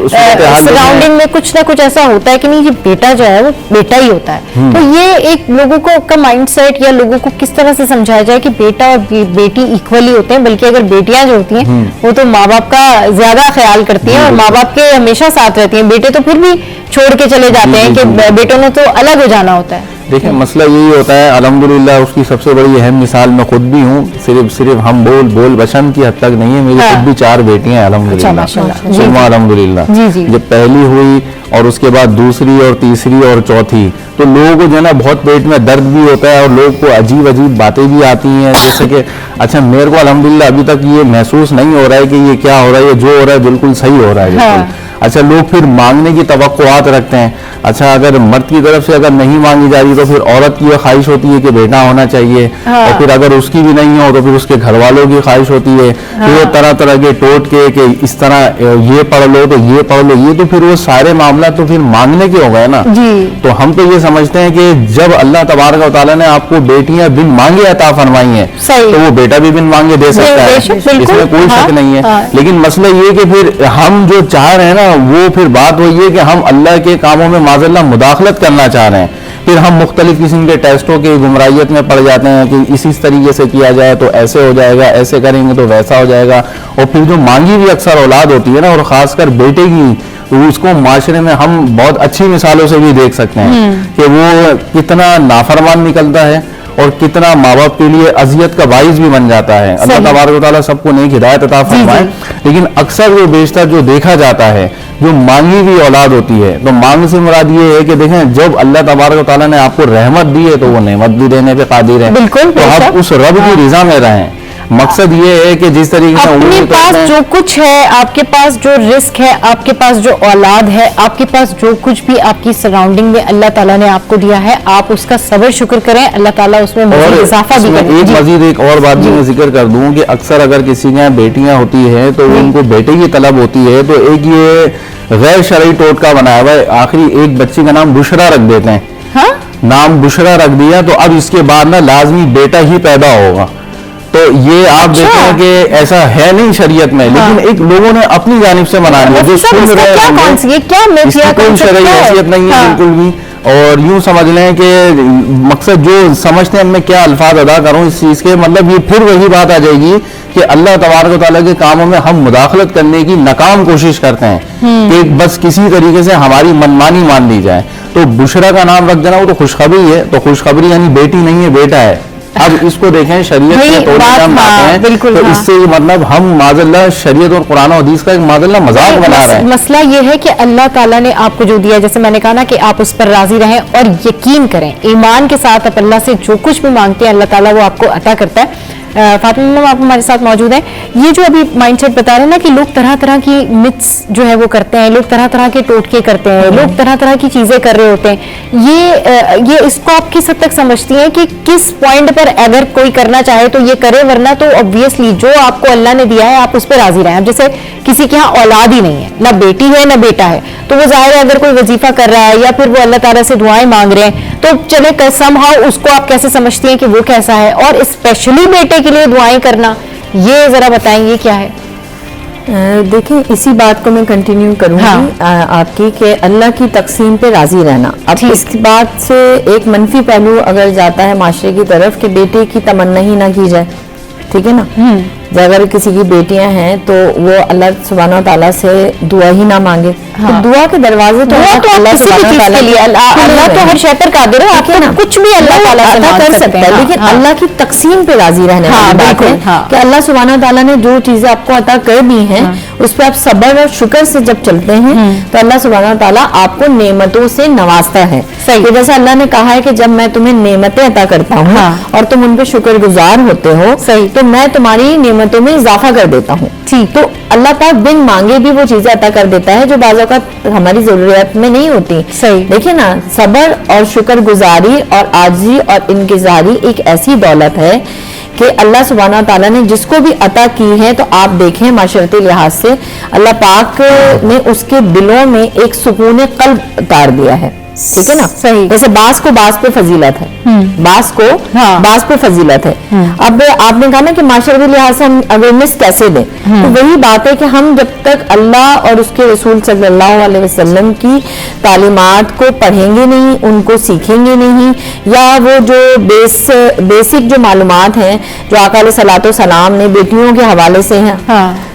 S1: سراؤنڈنگ میں کچھ نہ کچھ ایسا ہوتا ہے کہ نہیں, یہ بیٹا جو ہے وہ بیٹا ہی ہوتا ہے. تو یہ ایک لوگوں کو کا مائنڈ سیٹ, یا لوگوں کو کس طرح سے سمجھایا جائے کہ بیٹا اور بیٹی ایکولی ہوتے ہیں, بلکہ اگر بیٹیاں جو ہوتی ہیں وہ تو ماں باپ کا زیادہ خیال کرتی ہیں اور ماں باپ کے ہمیشہ ساتھ رہتی ہیں, بیٹے تو پھر بھی چھوڑ کے چلے جاتے ہیں کہ بیٹوں نے تو الگ ہو جانا ہوتا ہے.
S6: دیکھیں, مسئلہ یہی ہوتا ہے, الحمدللہ اس کی سب سے بڑی اہم مثال میں خود بھی ہوں. صرف ہم بول بچن کی حد تک نہیں ہے, میری خود بھی 4 بیٹیاں ہیں الحمدللہ. الحمدللہ جب پہلی ہوئی اور اس کے بعد دوسری اور تیسری اور چوتھی, تو لوگوں کو جو ہے نا بہت پیٹ میں درد بھی ہوتا ہے اور لوگ کو عجیب باتیں بھی آتی ہیں, جیسے کہ اچھا میرے کو الحمدللہ ابھی تک یہ محسوس نہیں ہو رہا ہے کہ یہ کیا ہو رہا ہے, یہ جو ہو رہا ہے بالکل صحیح ہو رہا ہے بالکل. اچھا, لوگ پھر مانگنے کی توقعات رکھتے ہیں. اچھا, اگر مرد کی طرف سے اگر نہیں مانگی جا رہی تو پھر عورت کی یہ خواہش ہوتی ہے کہ بیٹا ہونا چاہیے, اور پھر اگر اس کی بھی نہیں ہو تو پھر اس کے گھر والوں کی خواہش ہوتی ہے. پھر وہ طرح طرح کے ٹوٹ کے کہ اس طرح یہ پڑھ لو تو یہ پڑھ لو, یہ تو پھر وہ سارے معاملات تو پھر مانگنے کے ہو گئے نا. تو ہم تو یہ سمجھتے ہیں کہ جب اللہ تبارک و تعالیٰ نے آپ کو بیٹیاں بن مانگے عطا فرمائی ہیں تو وہ بیٹا بھی بن مانگے دے سکتا ہے, اس میں کوئی شک نہیں ہے. لیکن مسئلہ یہ کہ پھر ہم جو چاہ رہے ہیں نا وہ پھر بات وہی ہے کہ ہم اللہ کے کاموں میں معاذاللہ مداخلت کرنا چاہ رہے ہیں. پھر ہم مختلف قسم کے ٹیسٹوں کی گمراہیت میں پڑ جاتے ہیں کہ اسی طریقے سے کیا جائے تو ایسے ہو جائے گا, ایسے کریں گے تو ویسا ہو جائے گا. اور پھر جو مانگی ہوئی اکثر اولاد ہوتی ہے نا, اور خاص کر بیٹے کی, اس کو معاشرے میں ہم بہت اچھی مثالوں سے بھی دیکھ سکتے ہیں کہ وہ کتنا نافرمان نکلتا ہے
S8: اور کتنا ماں باپ کے لیے اذیت کا باعث بھی بن جاتا ہے. اللہ تبارک و تعالیٰ سب کو نیک ہدایت عطا فرمائے. لیکن اکثر جو بیشتر جو دیکھا جاتا ہے جو مانگی ہوئی اولاد ہوتی ہے, تو مانگ سے مراد یہ ہے کہ دیکھیں جب اللہ تبارک و تعالیٰ نے آپ کو رحمت دی ہے تو وہ نعمت بھی دینے پہ قادر ہے. تو آپ اس رب کی رضا میں رہیں. مقصد یہ ہے کہ جس طریقے سے
S1: اپنے پاس جو کچھ ہے, آپ کے پاس جو رزق ہے, آپ کے پاس جو اولاد ہے, آپ کے پاس جو کچھ بھی آپ کی سراؤنڈنگ میں اللہ تعالیٰ نے آپ کو دیا ہے, آپ اس کا صبر شکر کریں, اللہ تعالیٰ اس میں مزید اضافہ بھی کریں.
S8: مزید ایک اور بات بھی میں ذکر کر دوں کہ اکثر اگر کسی کے یہاں بیٹیاں ہوتی ہیں تو ان کو بیٹے کی طلب ہوتی ہے, تو ایک یہ غیر شرعی ٹوٹکا بنایا ہوا ہے, آخری ایک بچی کا نام بشرا رکھ دیتے ہیں. نام بشرا رکھ دیا تو اب اس کے بعد نا لازمی بیٹا ہی پیدا ہوگا. تو یہ آپ دیکھیں کہ ایسا ہے نہیں شریعت میں, لیکن ایک لوگوں نے اپنی جانب سے بنا لیا جو سن رہے ہیں, اس کی کوئی شرعی حیثیت نہیں ہے بالکل بھی. اور یوں سمجھ لیں کہ مقصد جو سمجھتے ہیں میں کیا الفاظ ادا کروں اس چیز کے, مطلب یہ پھر وہی بات آ جائے گی کہ اللہ تبارک و تعالیٰ کے کاموں میں ہم مداخلت کرنے کی ناکام کوشش کرتے ہیں کہ بس کسی طریقے سے ہماری منمانی مان لی جائے. تو بشرا کا نام رکھ دینا وہ تو خوشخبری ہے, تو خوشخبری یعنی بیٹی نہیں ہے بیٹا ہے. اب اس کو دیکھیں شریعت میں تھوڑے کام باتیں ہیں, تو اس سے مطلب ہم معاذ اللہ شریعت اور قرآن و حدیث کا ایک معاذ اللہ مذاق بنا رہے ہیں.
S1: مسئلہ یہ ہے کہ اللہ تعالیٰ نے آپ کو جو دیا, جیسے میں نے کہا نا کہ آپ اس پر راضی رہیں اور یقین کریں, ایمان کے ساتھ آپ اللہ سے جو کچھ بھی مانگتے ہیں اللہ تعالیٰ وہ آپ کو عطا کرتا ہے. فاطمہ آپ ہمارے ساتھ موجود ہیں. یہ جو ابھی مائنڈ سیٹ بتا رہے ہیں نا کہ لوگ طرح طرح کی متس جو ہے وہ کرتے ہیں, لوگ طرح طرح کے ٹوٹکے کرتے ہیں, لوگ طرح طرح کی چیزیں کر رہے ہوتے ہیں, یہ اس کو آپ کس حد تک سمجھتی ہیں کہ کس پوائنٹ پر اگر کوئی کرنا چاہے تو یہ کرے, ورنہ تو obviously جو آپ کو اللہ نے دیا ہے آپ اس پہ راضی رہیں. اب جیسے کسی کے ہاں اولاد ہی نہیں ہے, نہ بیٹی ہے نہ بیٹا ہے, تو وہ ظاہر ہے اگر کوئی وظیفہ کر رہا ہے یا پھر وہ اللہ تعالیٰ سے دعائیں مانگ رہے ہیں تو چلے سم ہاؤ اس کو آپ کیسے سمجھتی ہیں کہ وہ کیسا ہے, اور اسپیشلی بیٹے کے لیے دعائیں کرنا, یہ ذرا بتائیں یہ کیا ہے؟
S7: دیکھیں اسی بات کو میں کنٹینیو کروں گی آپ کی کہ اللہ کی تقسیم پہ راضی رہنا. اب اس بات سے ایک منفی پہلو اگر جاتا ہے معاشرے کی طرف کہ بیٹے کی تمنا ہی نہ کی جائے, ٹھیک ہے نا, اگر کسی کی بیٹیاں ہیں تو وہ اللہ سبحانہ و تعالیٰ سے دعا ہی نہ مانگے, تو دعا کے دروازے تو اللہ سبحانہ و تعالیٰ کے لیے, اللہ تو ہر شے پر قادر ہے, آپ نا کچھ بھی اللہ تعالیٰ سے کر سکتا ہے, لیکن اللہ کی تقسیم پہ راضی رہنے والی بات ہے کہ اللہ سبحانہ و تعالیٰ نے جو چیزیں آپ کو عطا کر دی ہیں اس پہ آپ صبر اور شکر سے جب چلتے ہیں تو اللہ سبحانہ و تعالیٰ آپ کو نعمتوں سے نوازتا ہے. جیسے اللہ نے کہا ہے کہ جب میں تمہیں نعمتیں عطا کرتا ہوں اور تم ان پہ شکر گزار ہوتے ہو تو میں تمہاری نعمتوں میں اضافہ کر دیتا ہوں. تو اللہ پاک بن مانگے بھی وہ چیزیں عطا کر دیتا ہے جو بعض اوقات ہماری ضروریات میں نہیں ہوتی. دیکھیں نا, صبر اور شکر گزاری اور عاجزی اور انکساری ایک ایسی دولت ہے کہ اللہ سبحانہ تعالیٰ نے جس کو بھی عطا کی ہے, تو آپ دیکھیں معاشرتی لحاظ سے اللہ پاک نے اس کے دلوں میں ایک سکون قلب اتار دیا ہے. ٹھیک ہے نا, جیسے بعض کو بعض پہ فضیلت ہے, بعض کو بعض پہ فضیلت ہے. اب آپ نے کہا نا کہ معاشرتی لحاظ سے ہم اویئرنیس کیسے دیں, تو وہی بات ہے کہ ہم جب تک اللہ اور اس کے رسول صلی اللہ علیہ وسلم کی تعلیمات کو پڑھیں گے نہیں, ان کو سیکھیں گے نہیں, یا وہ جو بیسک جو معلومات ہیں جو آقا علیہ الصلوۃ والسلام نے بیٹیوں کے حوالے سے ہیں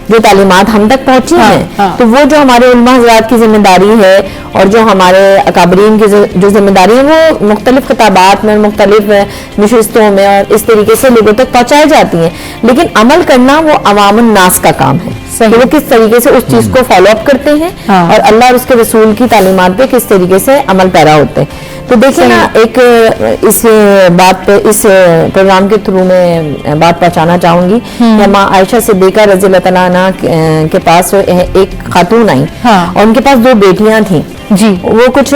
S7: جو تعلیمات ہم تک پہنچی ہیں, تو وہ جو ہمارے علماء حضرات کی ذمہ داری ہے اور جو ہمارے اکابرین کی جو ذمہ داری ہے وہ مختلف خطابات میں, مختلف نشستوں میں اور اس طریقے سے لوگوں تک پہنچائی جاتی ہیں, لیکن عمل کرنا وہ عوام الناس کا کام ہے کہ وہ کس طریقے سے اس چیز کو فالو اپ کرتے ہیں اور اللہ اور اس کے رسول کی تعلیمات پہ کس طریقے سے عمل پیرا ہوتے ہیں. تو دیکھیں نا, ایک اس بات پہ اس پروگرام کے تھرو میں بات پہنچانا چاہوں گی کہ ماں عائشہ صدیقہ رضی اللہ تعالیٰ عنہ کے پاس ایک خاتون آئی اور ان کے پاس 2 بیٹیاں تھیں. وہ کچھ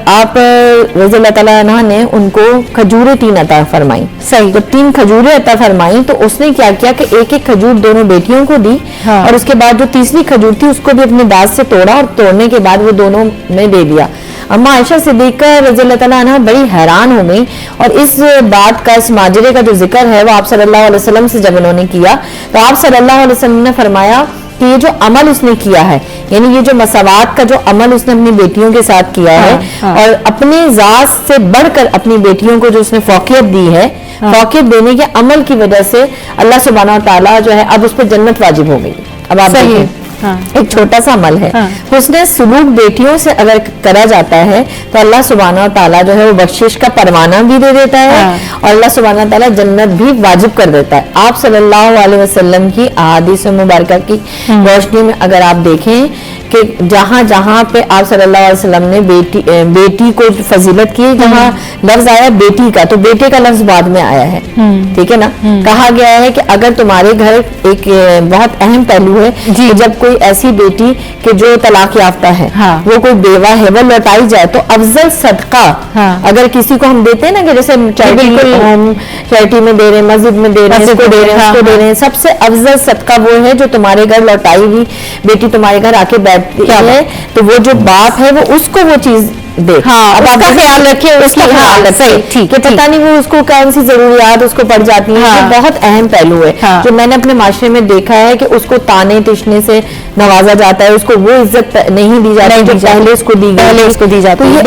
S7: آپ رضی اللہ تعالیٰ عنہ نے ان کو کھجوریں 3 عطا فرمائی. جب 3 کھجوریں عطا فرمائی تو اس نے کیا کیا کہ ایک کھجور دونوں بیٹیوں کو دی اور اس کے بعد جو تیسری کھجور تھی اس کو بھی اپنے دانت سے توڑا اور توڑنے کے بعد وہ دونوں میں دے دیا. اما عائشہ صدیقہ رضی اللہ تعالیٰ عنہ بڑی حیران ہو گئی, اور اس بات کا, اس ماجرے کا جو ذکر ہے وہ آپ صلی اللہ علیہ وسلم سے جب انہوں نے کیا تو آپ صلی اللہ علیہ وسلم نے فرمایا کہ یہ جو عمل اس نے کیا ہے, یعنی یہ جو مساوات کا جو عمل اس نے اپنی بیٹیوں کے ساتھ کیا ہے اور اپنے ذات سے بڑھ کر اپنی بیٹیوں کو جو اس نے فوقیت دی ہے, فوقیت دینے کے عمل کی وجہ سے اللہ سبحانہ و تعالیٰ جو ہے اب اس پہ جنت واجب ہو گئی. اب آپ دیکھیں ایک چھوٹا سا عمل ہے. حسن سلوک بیٹیوں سے اگر کرا جاتا ہے تو اللہ سبحانہ و تعالیٰ جو ہے وہ بخشش کا پروانہ بھی دے دیتا ہے اور اللہ سبحانہ و تعالیٰ جنت بھی واجب کر دیتا ہے. آپ صلی اللہ علیہ وسلم کی احادیث مبارکہ کی روشنی میں اگر آپ دیکھیں کہ جہاں جہاں پہ آپ صلی اللہ علیہ وسلم نے بیٹی کو فضیلت کی, جہاں لفظ آیا بیٹی کا تو بیٹے کا لفظ بعد میں آیا ہے, ٹھیک ہے نا. کہا گیا ہے کہ اگر تمہارے گھر ایک بہت اہم پہلو ہے کہ جب کوئی ایسی بیٹی کہ جو طلاق یافتہ ہے وہ کوئی بیوہ ہے وہ لوٹائی جائے تو افضل صدقہ اگر کسی کو ہم دیتے ہیں نا کہ جیسے چیریٹی میں دے رہے ہیں, مسجد میں دے رہے ہیں, اس کو دے رہے ہیں, اس کو دے رہے ہیں, سب سے افضل صدقہ وہ ہے جو تمہارے گھر لوٹائی ہوئی بیٹی تمہارے گھر آ کے بیٹھتی ہے تو وہ جو باپ ہے وہ اس کو وہ چیز دے. اب آپ کا خیال رکھیں, اس کا خیال رکھیں کہ پتہ نہیں وہ اس کو کون سی ضروریات اس کو پڑ جاتی ہیں. یہ بہت اہم پہلو ہے جو میں نے اپنے معاشرے میں دیکھا ہے کہ اس کو تانے تشنے سے نوازا جاتا ہے, اس کو وہ عزت نہیں دی جاتی جو پہلے اس کو دی جاتی ہے.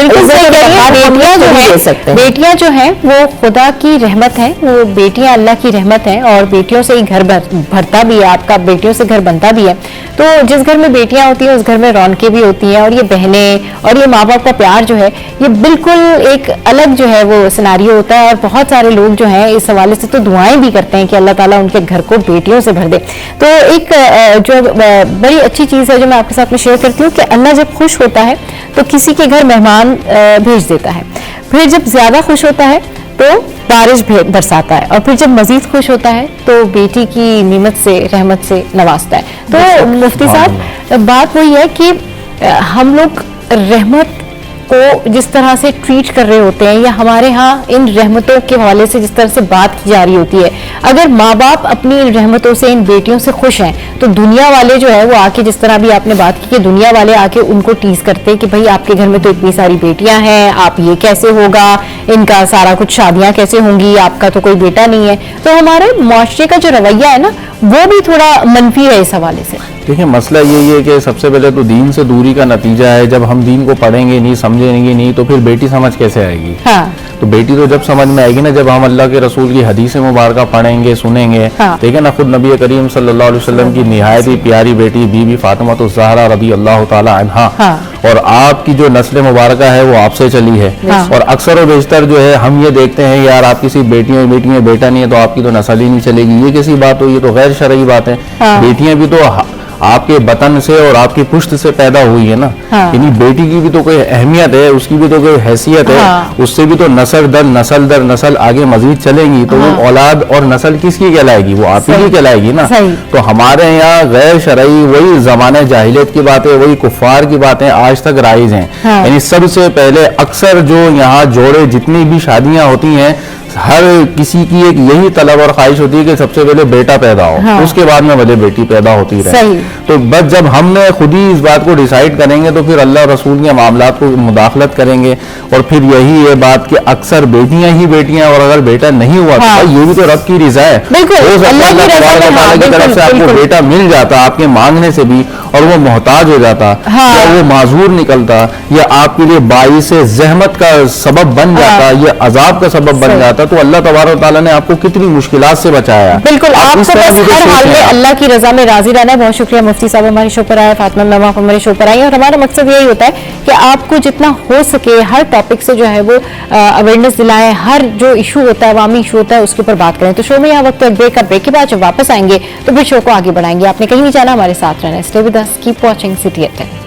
S1: بیٹیاں جو ہیں وہ خدا کی رحمت ہیں, وہ بیٹیاں اللہ کی رحمت ہیں اور بیٹیوں سے ہی گھر بھرتا بھی ہے, آپ کا بیٹیوں سے گھر بنتا بھی ہے. تو جس گھر میں بیٹیاں ہوتی ہیں اس گھر میں رونقیں بھی ہوتی ہیں اور یہ بہنیں اور یہ ماں باپ کا پیار جو ہے یہ بالکل ایک الگ جو ہے وہ سیناریو ہوتا ہے. اور بہت سارے لوگ جو ہیں اس حوالے سے تو دعائیں بھی کرتے ہیں کہ اللہ تعالیٰ ان کے گھر کو بیٹیوں سے بھر دے. تو ایک جو بڑی اچھی چیز ہے جو میں آپ کے ساتھ میں شیئر کرتی ہوں کہ اللہ جب خوش ہوتا ہے تو کسی کے گھر مہمان بھیج دیتا ہے, پھر جب زیادہ خوش ہوتا ہے تو بارش برساتا ہے, اور پھر جب مزید خوش ہوتا ہے تو بیٹی کی نعمت سے رحمت سے نوازتا ہے. تو مفتی صاحب بات وہی ہے کہ ہم لوگ رحمت کو جس طرح سے ٹریٹ کر رہے ہوتے ہیں یا ہمارے ہاں ان رحمتوں کے حوالے سے جس طرح سے بات کی جا رہی ہوتی ہے, اگر ماں باپ اپنی ان رحمتوں سے ان بیٹیوں سے خوش ہیں تو دنیا والے جو ہے وہ آ کے, جس طرح بھی آپ نے بات کی کہ دنیا والے آ کے ان کو ٹیز کرتے ہیں کہ بھائی آپ کے گھر میں تو اتنی ساری بیٹیاں ہیں, آپ یہ کیسے ہوگا, ان کا سارا کچھ شادیاں کیسے ہوں گی, آپ کا تو کوئی بیٹا نہیں ہے. تو ہمارے معاشرے کا جو رویہ ہے نا وہ بھی تھوڑا منفی ہے اس حوالے سے.
S8: دیکھیں مسئلہ یہی ہے کہ سب سے پہلے تو دین سے دوری کا نتیجہ ہے. جب ہم دین کو پڑھیں گے نہیں, سمجھیں گے نہیں, تو پھر بیٹی سمجھ کیسے آئے گی؟ تو بیٹی تو جب سمجھ میں آئے گی نا جب ہم اللہ کے رسول کی حدیث مبارکہ پڑھیں گے, سنیں گے. ٹھیک ہے نا, خود نبی کریم صلی اللہ علیہ وسلم کی نہایت ہی پیاری بیٹی بی بی فاطمہ الزہرا رضی اللہ تعالی عنہا, اور آپ کی جو نسل مبارکہ ہے وہ آپ سے چلی ہے. اور اکثر و بیشتر جو ہے ہم یہ دیکھتے ہیں یار آپ کسی بیٹی میں بیٹا نہیں ہے تو آپ کی تو نسل ہی نہیں چلے گی. یہ کیسی بات ہوئی, یہ تو غیر شرعی بات ہے. بیٹیاں بھی تو آپ کے بطن سے اور آپ کی پشت سے پیدا ہوئی ہے نا, یعنی بیٹی کی بھی تو کوئی اہمیت ہے, اس کی بھی تو کوئی حیثیت ہے, اس سے بھی تو نسل در نسل آگے مزید چلیں گی. تو وہ اولاد اور نسل کس کی کہلائے گی؟ وہ آپ ہی کہلائے گی نا. تو ہمارے یہاں غیر شرعی وہی زمانہ جاہلیت کی باتیں, وہی کفار کی باتیں آج تک رائج ہیں. یعنی سب سے پہلے اکثر جو یہاں جوڑے جتنی بھی شادیاں ہوتی ہیں ہر کسی کی ایک یہی طلب اور خواہش ہوتی ہے کہ سب سے پہلے بیٹا پیدا ہو, اس کے بعد میں بھلے بیٹی پیدا ہوتی رہے. تو بس جب ہم نے خود ہی اس بات کو ڈیسائیڈ کریں گے تو پھر اللہ رسول کے معاملات کو مداخلت کریں گے, اور پھر یہی ہے بات کہ اکثر بیٹیاں ہی بیٹیاں, اور اگر بیٹا نہیں ہوا تو یہ بھی تو رب کی رضا ہے. ہو سکتا ہے اللہ تبارک و تعالیٰ کی طرف سے آپ کو بیٹا مل جاتا آپ کے مانگنے سے بھی, اور وہ محتاج ہو جاتا یا وہ معذور نکلتا یا آپ کے لیے باعث زحمت کا سبب بن جاتا یا عذاب کا سبب بن جاتا, تو اللہ تبارک و تعالیٰ نے آپ کو کتنی مشکلات سے بچایا.
S1: بالکل, آپ کو بس ہر حال میں اللہ کی رضا میں راضی رہنا ہے. بہت شکریہ مفتی صاحب ہمارے شو پر آئے, فاطمہ میم آپ ہمارے شو پر آئی, اور ہمارا مقصد یہی ہوتا ہے کہ آپ کو جتنا ہو سکے ہر ٹاپک سے جو ہے وہ اویئرنیس دلائیں, ہر جو ایشو ہوتا ہے عوامی ایشو ہوتا ہے اس کے اوپر بات کریں. تو شو میں یہاں وقت بریک کے بعد جب واپس آئیں گے تو پھر شو کو آگے بڑھائیں گے. آپ نے کہیں نہیں جانا, ہمارے ساتھ رہنا. Stay with us, keep watching city at 10.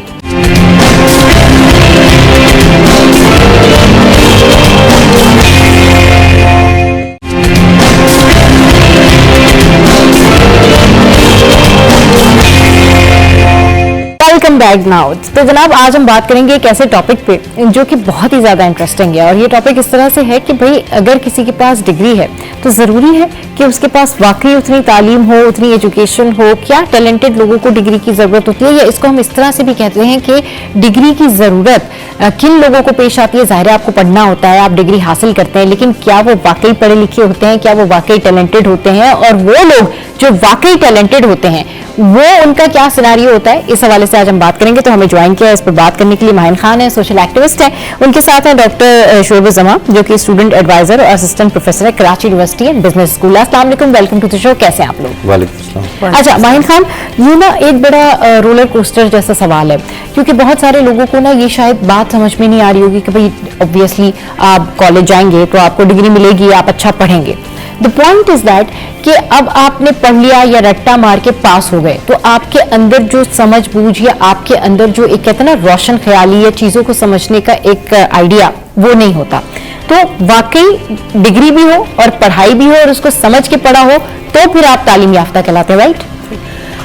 S1: Welcome back now. تو جناب آج ہم بات کریں گے ایک ایسے ٹاپک پہ جو کہ بہت ہی زیادہ انٹرسٹنگ ہے, اور یہ ٹاپک اس طرح سے ہے کہ بھئی اگر کسی کے پاس ڈگری ہے تو ضروری ہے کہ اس کے پاس واقعی اتنی تعلیم ہو, اتنی ایجوکیشن ہو. کیا ٹیلنٹڈ لوگوں کو ڈگری کی ضرورت ہوتی ہے, یا اس کو ہم اس طرح سے بھی کہتے ہیں کہ ڈگری کی ضرورت کن لوگوں کو پیش آتی ہے؟ ظاہر ہے آپ کو پڑھنا ہوتا ہے, آپ ڈگری حاصل کرتے ہیں, لیکن کیا وہ واقعی پڑھے لکھے ہوتے ہیں, کیا وہ واقعی ٹیلنٹڈ ہوتے ہیں؟ اور وہ لوگ جو واقعی ٹیلنٹڈ ہوتے ہیں وہ ان کا کیا سیناریو ہوتا ہے, اس حوالے سے آج आज हम बात करेंगे। तो हमें ज्वाइन किया इस पर बात करने के लिए माहिन खान है, सोशल एक्टिविस्ट है, उनके साथ है डॉक्टर शोएब जमा जो कि स्टूडेंट एडवाइजर और असिस्टेंट प्रोफेसर है Karachi university and business school. अस्सलाम वालेकुम, वेलकम टू द शो। कैसे हैं आप लोग?
S8: वालेकुम अस्सलाम।
S1: अच्छा माहिन खान, ये ना एक बड़ा रोलर कोस्टर जैसा सवाल है, क्योंकि बहुत सारे लोगों को ना ये शायद बात समझ में नहीं आ रही होगी कि भाई ऑब्वियसली आप कॉलेज जाएंगे तो आपको डिग्री मिलेगी, आप अच्छा पढ़ेंगे। द पॉइंट इज दैट कि अब आपने पढ़ लिया या रट्टा मार के पास हो गए तो आपके अंदर जो समझ बूझ या आपके अंदर जो एक कहते हैं ना रोशन ख्याली या चीज़ों को समझने का एक आइडिया वो नहीं होता। तो वाकई डिग्री भी हो और पढ़ाई भी हो और उसको समझ के पढ़ा हो तो फिर आप तालीम याफ्ता कहलाते हैं, राइट?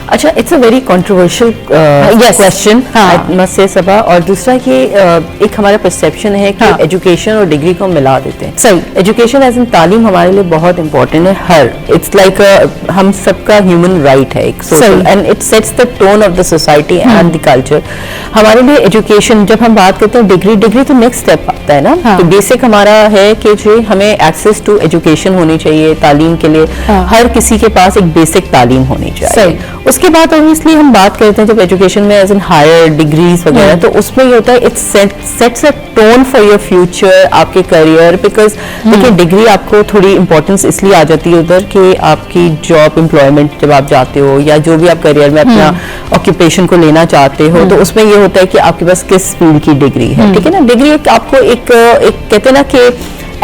S7: अच्छा, it's a very controversial question I must say Saba. और दूसरा कि एक हमारा परसेप्शन है कि एजुकेशन और डिग्री को मिला देते हैं।
S1: सही,
S7: एजुकेशन एज इन तालीम हमारे लिए बहुत इंपॉर्टेंट है। हर इट्स लाइक हम सबका ह्यूमन राइट है एक social, and it sets the tone of the society and the culture. हमारे लिए एजुकेशन, जब हम बात करते हैं डिग्री तो नेक्स्ट स्टेप आता है ना। तो बेसिक हमारा है कि जो हमें एक्सेस टू एजुकेशन होनी चाहिए, तालीम के लिए हर किसी के पास एक बेसिक तालीम होनी चाहिए। उसके बाद ऑब्वियसली हम बात करते हैं जब एजुकेशन में एज इन हायर डिग्रीज वगैरह, तो उसमें ये होता है it sets a tone for your future, आपके करियर। बिकॉज देखिए डिग्री आपको थोड़ी इंपॉर्टेंस इसलिए आ जाती है उधर कि आपकी जॉब एम्प्लॉयमेंट जब आप जाते हो या जो भी आप करियर में अपना ऑक्यूपेशन को लेना चाहते हो, तो उसमें ये होता है कि आपके पास किस फील्ड की डिग्री है। ठीक है ना, डिग्री आपको एक कहते हैं ना कि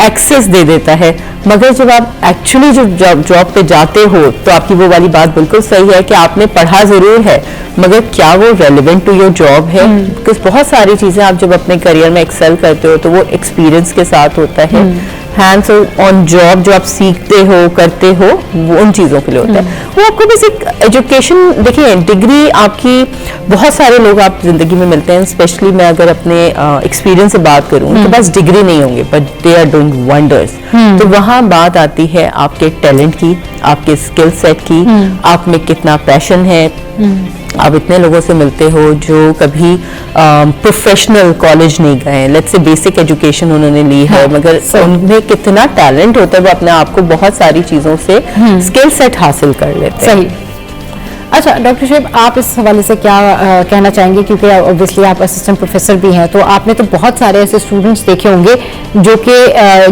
S7: एक्सेस दे देता है, मगर जब आप एक्चुअली जो जॉब पे जाते हो तो आपकी वो वाली बात बिल्कुल सही है कि आपने पढ़ा जरूर है मगर क्या वो रेलेवेंट टू योर जॉब है? बिकॉज बहुत सारी चीजें आप जब अपने करियर में एक्सेल करते हो तो वो एक्सपीरियंस के साथ होता है, हैंड्स ऑन जॉब जो आप सीखते हो करते हो वो उन चीज़ों के लिए होता है। वो आपको बस एक एजुकेशन, देखिए डिग्री आपकी, बहुत सारे लोग आप जिंदगी में मिलते हैं, स्पेशली मैं अगर अपने एक्सपीरियंस से बात करूं उनके पास डिग्री नहीं होंगे but they are doing wonders. तो वहाँ बात आती है आपके टैलेंट की, आपके स्किल सेट की, आप में कितना पैशन है। आप इतने लोगों से मिलते हो जो कभी प्रोफेशनल कॉलेज नहीं गए, लेट्स से बेसिक एजुकेशन उन्होंने ली है, मगर उनमें कितना टैलेंट होता है, वो अपने आप को बहुत सारी चीज़ों से स्किल सेट हासिल कर लेते हैं।
S1: सही। अच्छा डॉक्टर शोएब, आप इस हवाले से क्या कहना चाहेंगे, क्योंकि ऑब्वियसली आप असिस्टेंट प्रोफेसर भी हैं, तो आपने तो बहुत सारे ऐसे स्टूडेंट्स देखे होंगे जो कि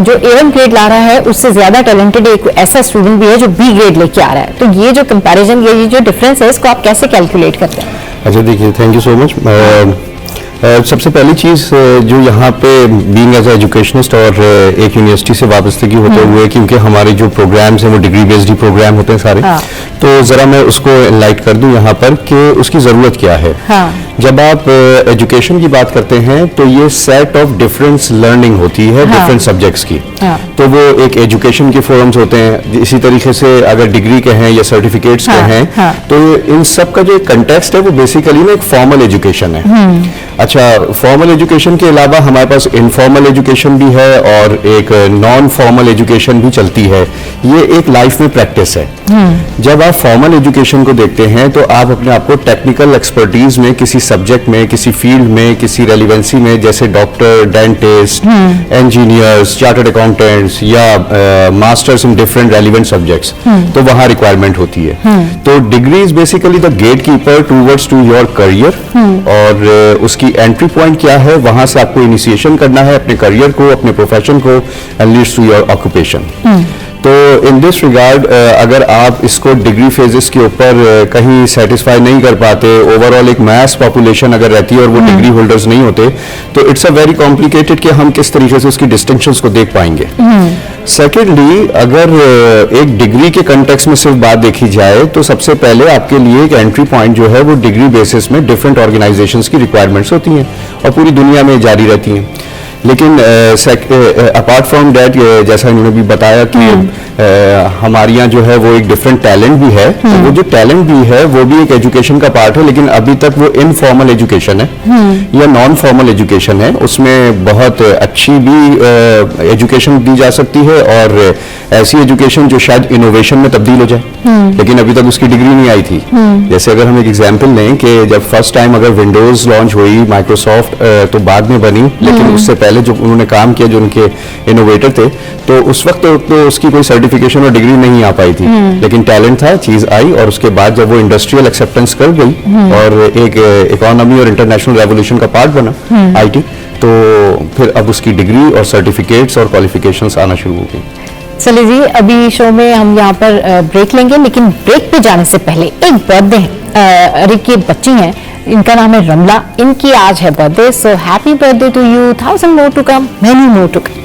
S1: जो A1 ग्रेड ला रहा है उससे ज्यादा टैलेंटेड एक ऐसा स्टूडेंट भी है जो B ग्रेड लेके आ रहा है। तो ये जो कंपैरिजन, ये जो डिफरेंस है, इसको आप कैसे कैलकुलेट करते हैं?
S5: अच्छा देखिए, थैंक यू सो मच। सबसे पहली चीज़ जो यहाँ पे बीइंग एज एजुकेशनिस्ट और एक यूनिवर्सिटी से वाबस्तगी होते हुए, क्योंकि हमारे जो प्रोग्राम्स हैं वो डिग्री बेस्ड ही प्रोग्राम होते हैं सारे, तो ज़रा मैं उसको एनलाइट कर दूँ यहाँ पर कि उसकी ज़रूरत क्या है। जब आप एजुकेशन की बात करते हैं तो ये सेट ऑफ डिफरेंस लर्निंग होती है डिफरेंट सब्जेक्ट्स की, तो वो एक एजुकेशन के फोरम्स होते हैं। इसी तरीके से अगर डिग्री के हैं या सर्टिफिकेट्स के हैं, तो इन सब का जो कंटेक्स्ट है वो बेसिकली ना एक फॉर्मल एजुकेशन है। अच्छा, फॉर्मल एजुकेशन के अलावा हमारे पास इनफॉर्मल एजुकेशन भी है और एक नॉन फॉर्मल एजुकेशन भी चलती है। ये एक लाइफ में प्रैक्टिस है। जब आप फॉर्मल एजुकेशन को देखते हैं तो आप अपने आप को टेक्निकल एक्सपर्टीज में, किसी सब्जेक्ट में, किसी फील्ड में, किसी रेलिवेंसी में, जैसे doctor, dentist, engineers, chartered accountants या masters in different relevant subjects, तो वहाँ रिक्वायरमेंट होती है। तो degree is basically the gate keeper towards to your career, और उसकी एंट्री पॉइंट क्या है, वहां से आपको इनिशिएशन करना है अपने करियर को, अपने प्रोफेशन को, and leads to your occupation. तो इन दिस रिगार्ड अगर आप इसको डिग्री फेजेस के ऊपर कहीं सेटिस्फाई नहीं कर पाते, ओवरऑल एक मैस पॉपुलेशन अगर रहती है और वो डिग्री होल्डर्स नहीं होते, तो इट्स अ वेरी कॉम्प्लिकेटेड कि हम किस तरीके से उसकी डिस्टिंक्शंस को देख पाएंगे। सेकेंडली, अगर एक डिग्री के कंटेक्स्ट में सिर्फ बात देखी जाए तो सबसे पहले आपके लिए एक एंट्री पॉइंट जो है वो डिग्री बेसिस में डिफरेंट ऑर्गेनाइजेशंस की रिक्वायरमेंट्स होती हैं और पूरी दुनिया में जारी रहती हैं। लेकिन अपार्ट फ्रॉम डैट, जैसा इन्होंने भी बताया कि हमारे यहाँ जो है वो एक डिफरेंट टैलेंट भी है, तो वो जो टैलेंट भी है वो भी एक एजुकेशन का पार्ट है, लेकिन अभी तक वो इनफॉर्मल एजुकेशन है या नॉन फॉर्मल एजुकेशन है। उसमें बहुत अच्छी भी एजुकेशन दी जा सकती है और ऐसी एजुकेशन जो शायद इनोवेशन में तब्दील हो जाए, लेकिन अभी तक उसकी डिग्री नहीं आई थी। जैसे अगर हम एक एग्जाम्पल लें कि जब फर्स्ट टाइम अगर विंडोज लॉन्च हुई, माइक्रोसॉफ्ट तो बाद में बनी, लेकिन उससे पहले
S8: पहले जो उन्होंने काम किया, जो उनके इनोवेटर थे, तो उस वक्त तो उसकी कोई सर्टिफिकेशन और डिग्री नहीं आ पाई थी, लेकिन टैलेंट था, चीज़ आई, और उसके बाद जब वो इंडस्ट्रियल एक्सेप्टेंस कर गई और एक इकोनॉमी और इंटरनेशनल रेवोल्यूशन का पार्ट बना IT, तो फिर अब उसकी डिग्री और सर्टिफिकेट्स और क्वालिफिकेशंस आना शुरू हो गई।
S1: चलिए जी, अभी शो में हम यहाँ पर ब्रेक लेंगे, लेकिन ब्रेक पे जाने से पहले एक बर्थडे रिक की बच्ची हैं, इनका नाम है रमला, इनकी आज है birthday, so happy birthday to you, 1000 more to come, many more to come.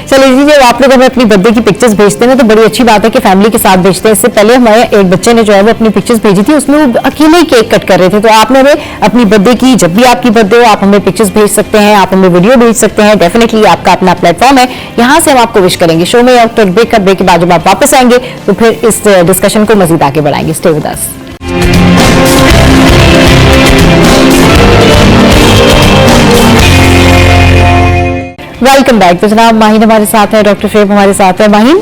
S1: चलिए जी, जब आप लोग हमें अपनी बर्थडे की पिक्चर्स भेजते हैं तो बड़ी अच्छी बात है कि फैमिली के साथ भेजते हैं। इससे पहले हमारे एक बच्चे ने जो है वो अपनी पिक्चर्स भेजी थी, उसमें वो अकेले ही केक कट कर रहे थे, तो आपने हमें अपनी बर्थडे की, जब भी आपकी बर्थडे हो आप हमें पिक्चर्स भेज सकते हैं, आप हमें वीडियो भेज सकते हैं, डेफिनेटली आपका अपना प्लेटफॉर्म है, यहाँ से हम आपको विश करेंगे। शो में आफ्टर ब्रेक के बाद जब आप वापस आएंगे तो फिर इस डिस्कशन को मजीद आगे बढ़ाएंगे। Stay with us. Welcome back. तो जनाब माहिन हमारे साथ है, डॉक्टर शेब हमारे साथ है। माहिन,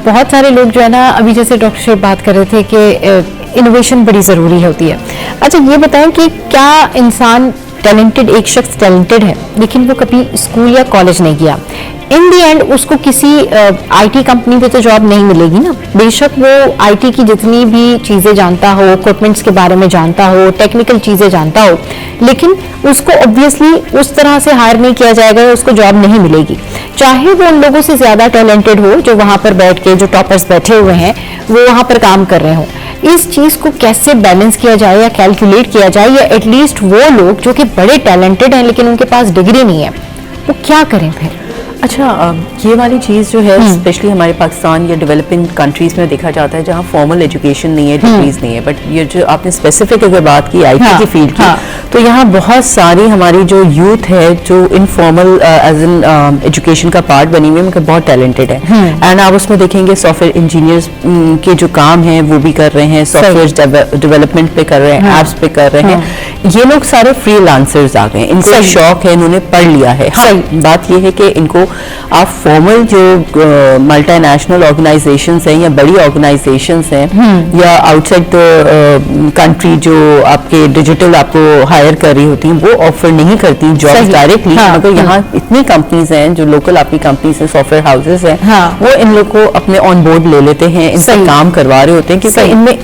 S1: बहुत सारे लोग जो है ना, अभी जैसे डॉक्टर शेब बात कर रहे थे कि इनोवेशन बड़ी ज़रूरी होती है। अच्छा, ये बताएं कि क्या इंसान टैलेंटेड, एक शख्स टैलेंटेड है लेकिन वो कभी स्कूल या कॉलेज नहीं किया, इन दी एंड उसको किसी IT कंपनी पे तो जॉब नहीं मिलेगी ना। बेशक वो IT की जितनी भी चीज़ें जानता हो, इक्विपमेंट्स के बारे में जानता हो, टेक्निकल चीज़ें जानता हो, लेकिन उसको ऑब्वियसली उस तरह से हायर नहीं किया जाएगा, उसको जॉब नहीं मिलेगी, चाहे वो उन लोगों से ज़्यादा टैलेंटेड हो जो वहाँ पर बैठ के, जो टॉपर्स बैठे हुए हैं, वो वहाँ पर काम कर रहे हो। इस चीज़ को कैसे बैलेंस किया जाए या कैलकुलेट किया जाए, या एटलीस्ट वो लोग जो कि बड़े टैलेंटेड हैं लेकिन उनके पास डिग्री नहीं है, वो क्या करें फिर?
S7: अच्छा, ये वाली चीज़ जो है स्पेशली हमारे पाकिस्तान या डेवलपिंग कंट्रीज़ में देखा जाता है जहाँ फॉर्मल एजुकेशन नहीं है, डिग्रीज नहीं है, बट ये जो आपने स्पेसिफिक अगर बात की IT की फील्ड की, तो यहाँ बहुत सारी हमारी जो यूथ है जो इनफॉर्मल एज एन एजुकेशन का पार्ट बनी हुई है, मतलब बहुत टैलेंटेड है। एंड आप उसमें देखेंगे सॉफ्टवेयर इंजीनियर्स के जो काम है वो भी कर रहे हैं, सॉफ्टवेयर डेवलपमेंट पे कर रहे हैं, एप्स पे कर रहे हैं, ये लोग सारे फ्रीलांसर्स आ गए हैं, इनको शौक है, इन्होंने पढ़ लिया है। हाँ, बात ये है कि इनको आप फॉर्मल जो मल्टीनेशनल ऑर्गेनाइजेशंस हैं या बड़ी ऑर्गेनाइजेशंस हैं या आउटसाइड द कंट्री जो आपके डिजिटल आपको हायर कर रही होती हैं, वो ऑफर नहीं करती जॉब्स डायरेक्टली, मगर यहाँ इतनी कंपनीज हैं जो लोकल आपकी कंपनीज हैं, सॉफ्टवेयर हाउसेस हैं, वो इन लोग को अपने ऑन बोर्ड ले लेते हैं, इनसे काम करवा रहे होते हैं, क्योंकि इनमें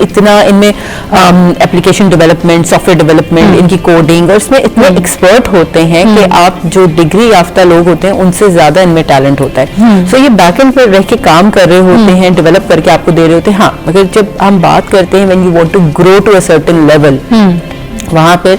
S7: इतना इनमें एप्लीकेशन डेवलपमेंट, सॉफ्टवेयर डेवलपमेंट, इनकी कोडिंग, और इसमें इतने एक्सपर्ट होते हैं कि आप जो डिग्री याफ्ता लोग होते हैं उनसे ज्यादा इनमें टैलेंट होता है। सो ये बैकएंड पर रह के काम कर रहे होते हैं, डेवलप करके आपको दे रहे होते हैं। हाँ, मगर जब हम बात करते हैं when you want to grow to a certain level, वहां पर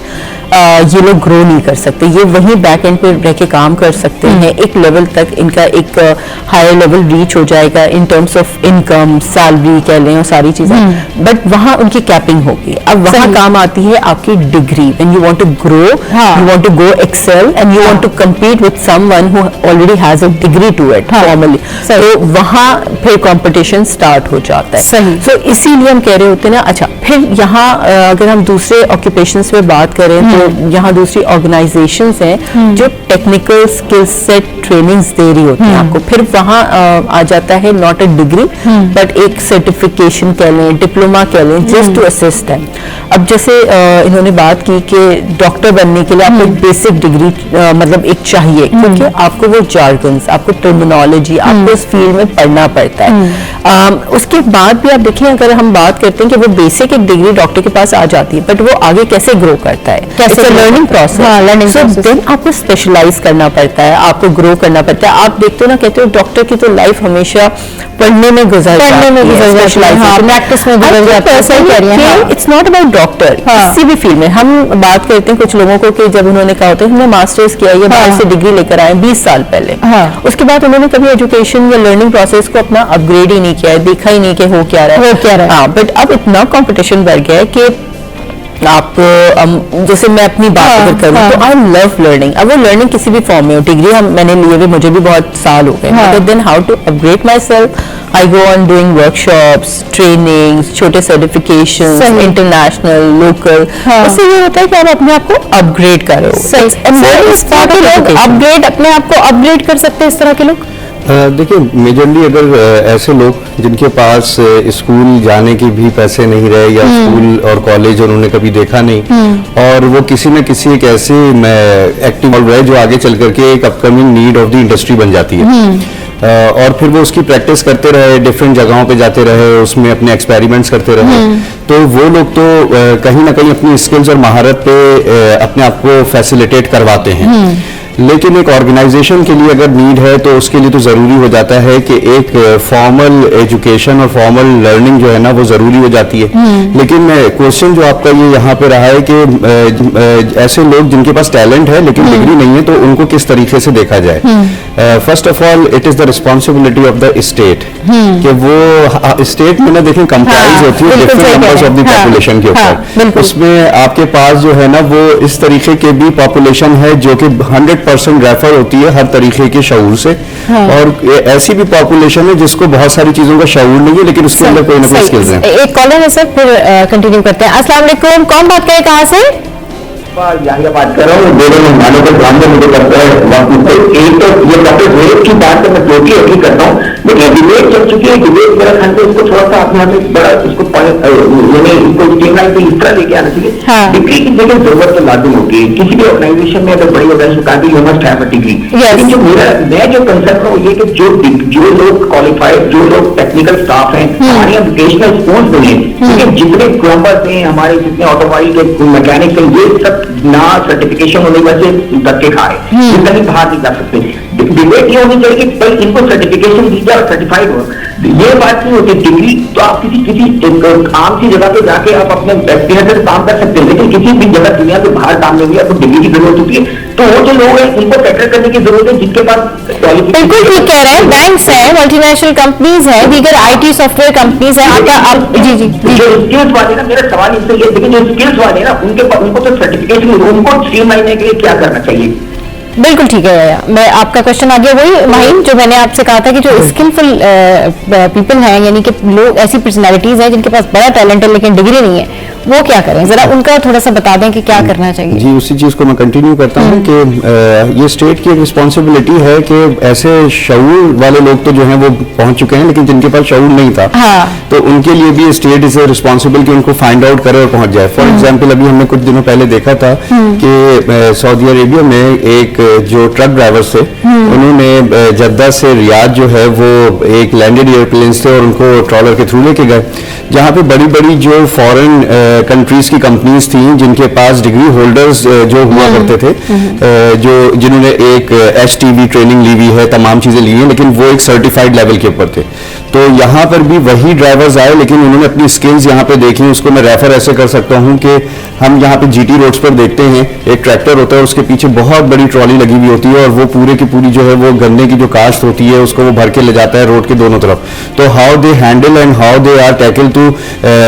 S7: ये लोग ग्रो नहीं कर सकते, ये वहीं बैक एंड पे रह के काम कर सकते हैं, एक लेवल तक इनका एक हायर लेवल रीच हो जाएगा in terms of income, salary कह लें और सारी चीजें, बट वहाँ उनकी कैपिंग होगी। अब वहाँ काम आती है आपकी degree, when you want to grow, you want to go excel and you want to compete with someone who already has a degree to it formally, तो वहाँ फिर कंपटीशन स्टार्ट हो जाता है। सो इसीलिए हम कह रहे होते हैं ना। अच्छा, फिर यहाँ अगर हम दूसरे ऑक्यूपेशंस में बात करें तो यहाँ दूसरी ऑर्गेनाइजेशंस हैं जो टेक्निकल स्किल सेट ट्रेनिंग्स दे रही होती हैं आपको, फिर वहाँ आ जाता है नॉट अ डिग्री बट एक सर्टिफिकेशन कह लें, डिप्लोमा कह लें, जस्ट टू असिस्ट देम। अब जैसे इन्होंने बात की कि डॉक्टर बनने के लिए आपको एक बेसिक डिग्री मतलब एक चाहिए, क्योंकि आपको वो जार्गन्स, आपको टर्मिनोलॉजी, आपको उस फील्ड में पढ़ना पड़ता है। उसके बाद भी आप देखें, अगर हम बात करते हैं कि वो बेसिक एक डिग्री डॉक्टर के पास आ जाती है, बट वो आगे कैसे ग्रो करता है, कैसे लर्निंग प्रोसेस, सो देन आपको स्पेशलाइज करना पड़ता है, आपको ग्रो करना पड़ता है। आप देखते हो ना, कहते हो डॉक्टर की तो लाइफ हमेशा पढ़ने में गुजर जाती है, प्रैक्टिस में गुजर जाती है। इट्स नॉट अबाउट डॉक्टर, किसी भी फील्ड में हम बात करते हैं कुछ लोगों को कि जब उन्होंने कहा होता है हमने मास्टर्स किया या बाहर से डिग्री लेकर आए 20 साल पहले, उसके बाद उन्होंने कभी एजुकेशन या लर्निंग प्रोसेस को अपना अपग्रेड ही नहीं किया है, देखा ही नहीं कि हो क्या रहा है। हाँ, बट अब इतना कंपटीशन बढ़ गया है कि आप जैसे मैं अपनी बात अगर करूँ तो आई लव लर्निंग। अब वो लर्निंग किसी भी फॉर्म में हो, डिग्री मैंने लिए हुए मुझे भी बहुत साल हो गए, but then how to upgrade myself, I go on doing workshops, trainings, छोटे सर्टिफिकेशंस, इंटरनेशनल, लोकल। उससे ये होता है कि आप अपने आप को अपग्रेड कर रहे हो। अपग्रेड, अपने आप को अपग्रेड कर सकते हैं इस तरह के लोग।
S9: देखिए मेजरली अगर ऐसे लोग जिनके पास स्कूल जाने के भी पैसे नहीं रहे या स्कूल और कॉलेज उन्होंने कभी देखा नहीं और वो किसी न किसी एक ऐसे एक्टिव रहे जो आगे चल करके एक upcoming need of the industry बन जाती है और फिर वो उसकी प्रैक्टिस करते रहे, डिफरेंट जगहों पे जाते रहे, उसमें अपने एक्सपेरिमेंट्स करते रहे, तो वो लोग तो कहीं ना कहीं अपनी स्किल्स और महारत पे अपने आप को फैसिलिटेट करवाते हैं। लेकिन एक ऑर्गेनाइजेशन के लिए अगर नीड है तो उसके लिए तो ज़रूरी हो जाता है कि एक फॉर्मल एजुकेशन और फॉर्मल लर्निंग जो है ना वो ज़रूरी हो जाती है। लेकिन क्वेश्चन जो आपका ये यहाँ पे रहा है कि ऐसे लोग जिनके पास टैलेंट है लेकिन डिग्री नहीं है तो उनको किस तरीके से देखा जाए। First of all it is the responsibility of the state कि वो स्टेट में ना देखें कंप्राइज होती है different numbers of the population के ऊपर। उसमें आपके पास जो है ना वो इस तरीके के भी पॉपुलेशन है जो कि 100% रेफर होती है हर तरीके के शऊर से और ऐसी भी पॉपुलेशन है जिसको बहुत सारी चीजों का शऊर नहीं है लेकिन उसके अंदर कोई ना कोई स्किल्स हैं।
S1: एक कॉलर है सर, फिर कंटिन्यू करते हैं। अस्सलाम वालेकुम, कौन बात करे, कहाँ से?
S10: बात कर रहा हूँ, दोनों मेहमानों के सामने मुझे करता है एक तो ये टॉपिक रेट की बात तो मैं टोटली एग्री करता हूँ, लेकिन डिबेट चल चुकी है। डिबेट मेरा ख्याल से इसको थोड़ा सा अपने यहाँ पे बड़ा इसको इसको स्ट्रीमलाइन पे इस तरह लेके आना चाहिए। डिग्री की जगह जरूरत तो लाजम होगी किसी भी ऑर्गेनाइजेशन में, अगर बड़ी organisation you must have a degree. लेकिन जो मैं जो कंसर्न हूँ ये कि जो लोग क्वालिफाइड, जो लोग टेक्निकल स्टाफ हैं, हमारे यहाँ वोकेशनल स्कूल्स में हैं, क्योंकि जितने प्लम्बर्स हैं, हमारे जितने ऑटोमोबाइल के मैकेनिक्स हैं, ये सब ना सर्टिफिकेशन होने वजह से धक्के खा रहे, ये कहीं बाहर नहीं जा सकते। डिबेट ये होनी चाहिए कि भाई इनको सर्टिफिकेशन दी जाए और सर्टिफाइड हो। ये बात नहीं होती डिग्री तो आप किसी आम सी जगह पे जाके आप अपने एक्सपीरियंस से काम कर सकते हैं, लेकिन किसी भी जगह दुनिया के बाहर काम में भी आपको डिग्री की जरूरत होती है। तो वो जो लोग हैं उनको कैटर करने की जरूरत है जिनके पास
S1: बिल्कुल ठीक कह रहे हैं, बैंक्स हैं, मल्टीनेशनल कंपनीज हैं, दीगर IT सॉफ्टवेयर कंपनीज हैं। आपका जी
S10: जो स्किल्स वाले ना, मेरा सवाल इससे ये, लेकिन जो स्किल्स वाले ना उनको तो सर्टिफिकेशन उनको स्ट्रीमलाइन के लिए क्या करना चाहिए?
S1: बिल्कुल ठीक है। मैं आपका क्वेश्चन आ गया वही माहिम जो मैंने आपसे कहा था कि जो स्किलफुल पीपल हैं, यानी कि लोग ऐसी पर्सनालिटीज हैं जिनके पास बड़ा टैलेंट है लेकिन डिग्री नहीं है, वो क्या करें, जरा उनका थोड़ा सा बता दें कि क्या करना चाहिए।
S9: जी उसी चीज़ को मैं कंटिन्यू करता हूँ कि ये स्टेट की एक रिस्पॉन्सिबिलिटी है कि ऐसे शऊर वाले लोग तो जो हैं वो पहुंच चुके हैं लेकिन जिनके पास शऊर नहीं था, तो उनके लिए भी स्टेट इज रिस्पॉन्सिबल कि उनको फाइंड आउट करे और पहुंच जाए। फॉर एग्जाम्पल अभी हमने कुछ दिनों पहले देखा था कि सऊदी अरेबिया में एक जो ट्रक ड्राइवर थे उन्होंने जद्दा से रियाद जो है वो एक लैंडेड एयरप्लेन्स थे और उनको ट्रॉलर के थ्रू लेके गए, जहाँ पे बड़ी बड़ी जो फॉरेन कंट्रीज की कंपनीज थी जिनके पास डिग्री होल्डर्स जो हुआ करते थे, जो जिन्होंने एक HTV ट्रेनिंग ली हुई है, तमाम चीजें ली हैं, लेकिन वो एक सर्टिफाइड लेवल के ऊपर थे। तो यहाँ पर भी वही ड्राइवर्स आए लेकिन उन्होंने अपनी स्किल्स यहाँ पे देखी। उसको मैं रेफर ऐसे कर सकता हूँ कि हम यहाँ पे GT रोड्स पर देखते हैं एक ट्रैक्टर होता है, उसके पीछे बहुत बड़ी ट्रॉली लगी हुई होती है और वो पूरे की पूरी जो है वो गन्ने की जो काश्त होती है उसको वो भर के ले जाता है रोड के दोनों तरफ। तो how they handle and how they are tackle to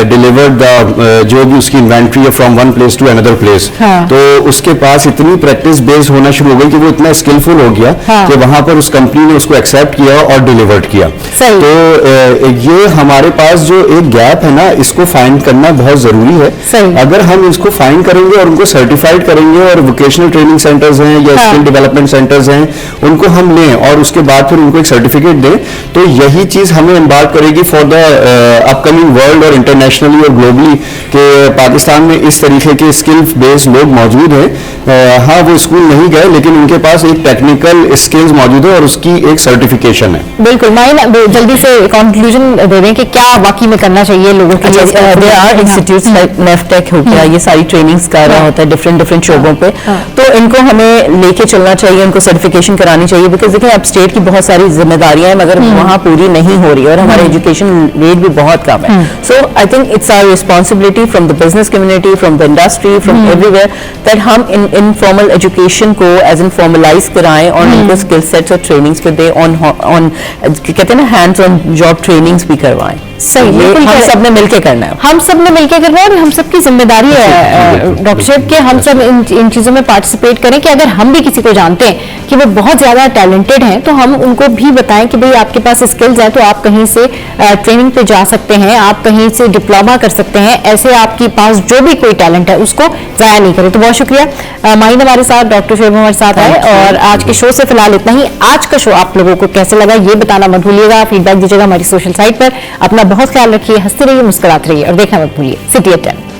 S9: deliver the जो भी उसकी इन्वेंट्री है from one place to another place. तो उसके पास इतनी प्रैक्टिस बेस्ड होना शुरू हो गई कि वो इतना स्किलफुल हो गया कि वहां पर उस कंपनी ने उसको एक्सेप्ट किया और डिलीवर्ड किया। तो ये हमारे पास जो एक गैप है ना, इसको फाइंड करना बहुत जरूरी है। अगर हम इसको फाइंड करेंगे और उनको सर्टिफाइड करेंगे और वोकेशनल ट्रेनिंग सेंटर्स हैं या स्किल डेवलपमेंट सेंटर्स हैं उनको हम लें और उसके बाद फिर उनको एक सर्टिफिकेट दें, तो यही चीज हमें एम्बार्क करेगी फॉर द अपकमिंग वर्ल्ड और इंटरनेशनली और ग्लोबली कि पाकिस्तान में इस तरीके के स्किल बेस्ड लोग मौजूद हैं। हाँ वो स्कूल नहीं गए लेकिन उनके पास एक टेक्निकल स्किल्स मौजूद है और उसकी एक सर्टिफिकेशन है।
S1: बिल्कुल माइन जल्दी से कंक्लूजन दे दें कि क्या वाकई में करना चाहिए लोगों के लिए।
S7: देयर आर इंस्टीट्यूट्स लाइक नेफ्टेक हो गया, ये सारी ट्रेनिंग्स कर रहा होता है डिफरेंट शोबों पे, तो इनको हमें लेके चलना चाहिए, इनको सर्टिफिकेशन करानी चाहिए। बिकॉज देखिए अब स्टेट की बहुत सारी जिम्मेदारियां हैं मगर वहाँ पूरी नहीं हो रही और हमारा एजुकेशन रेट भी बहुत कम है। So I think it's our responsibility from the business community, from the industry, from everywhere that हम इनफॉर्मल एजुकेशन को एज इन फॉर्मलाइज कराएं और उनको स्किल सेट्स और ट्रेनिंग्स पे दें, ऑन कहते हैं ना हैंड्स ऑन जॉब ट्रेनिंग्स भी करवाएं।
S1: सही,
S7: हम सब ने मिलकर करना है,
S1: हम सब ने मिलकर करना है और हम सबकी जिम्मेदारी है डॉक्टर साहब कि हम सब इन चीज़ों में पार्टिसिपेट करें कि अगर हम भी किसी को जानते हैं कि वो बहुत ज़्यादा टैलेंटेड हैं तो हम उनको भी बताएं कि भाई आपके पास स्किल्स है तो आप कहीं से ट्रेनिंग पे जा सकते हैं, आप कहीं से डिप्लोमा कर सकते हैं, ऐसे آپ کے पास जो भी कोई टैलेंट है उसको जाया नहीं करें। तो बहुत शुक्रिया माहिन हमारे साथ, डॉक्टर शोएब हमारे साथ आए, और आज के शो से फिलहाल इतना ही। आज का शो आप लोगों को कैसे लगा ये बताना मत भूलिएगा, फीडबैक दीजिएगा हमारी सोशल साइट पर। अपना बहुत ख्याल रखिए, हंसते रहिए, मुस्कुराते रहिए और देखना मत भूलिए सिटी एट 10।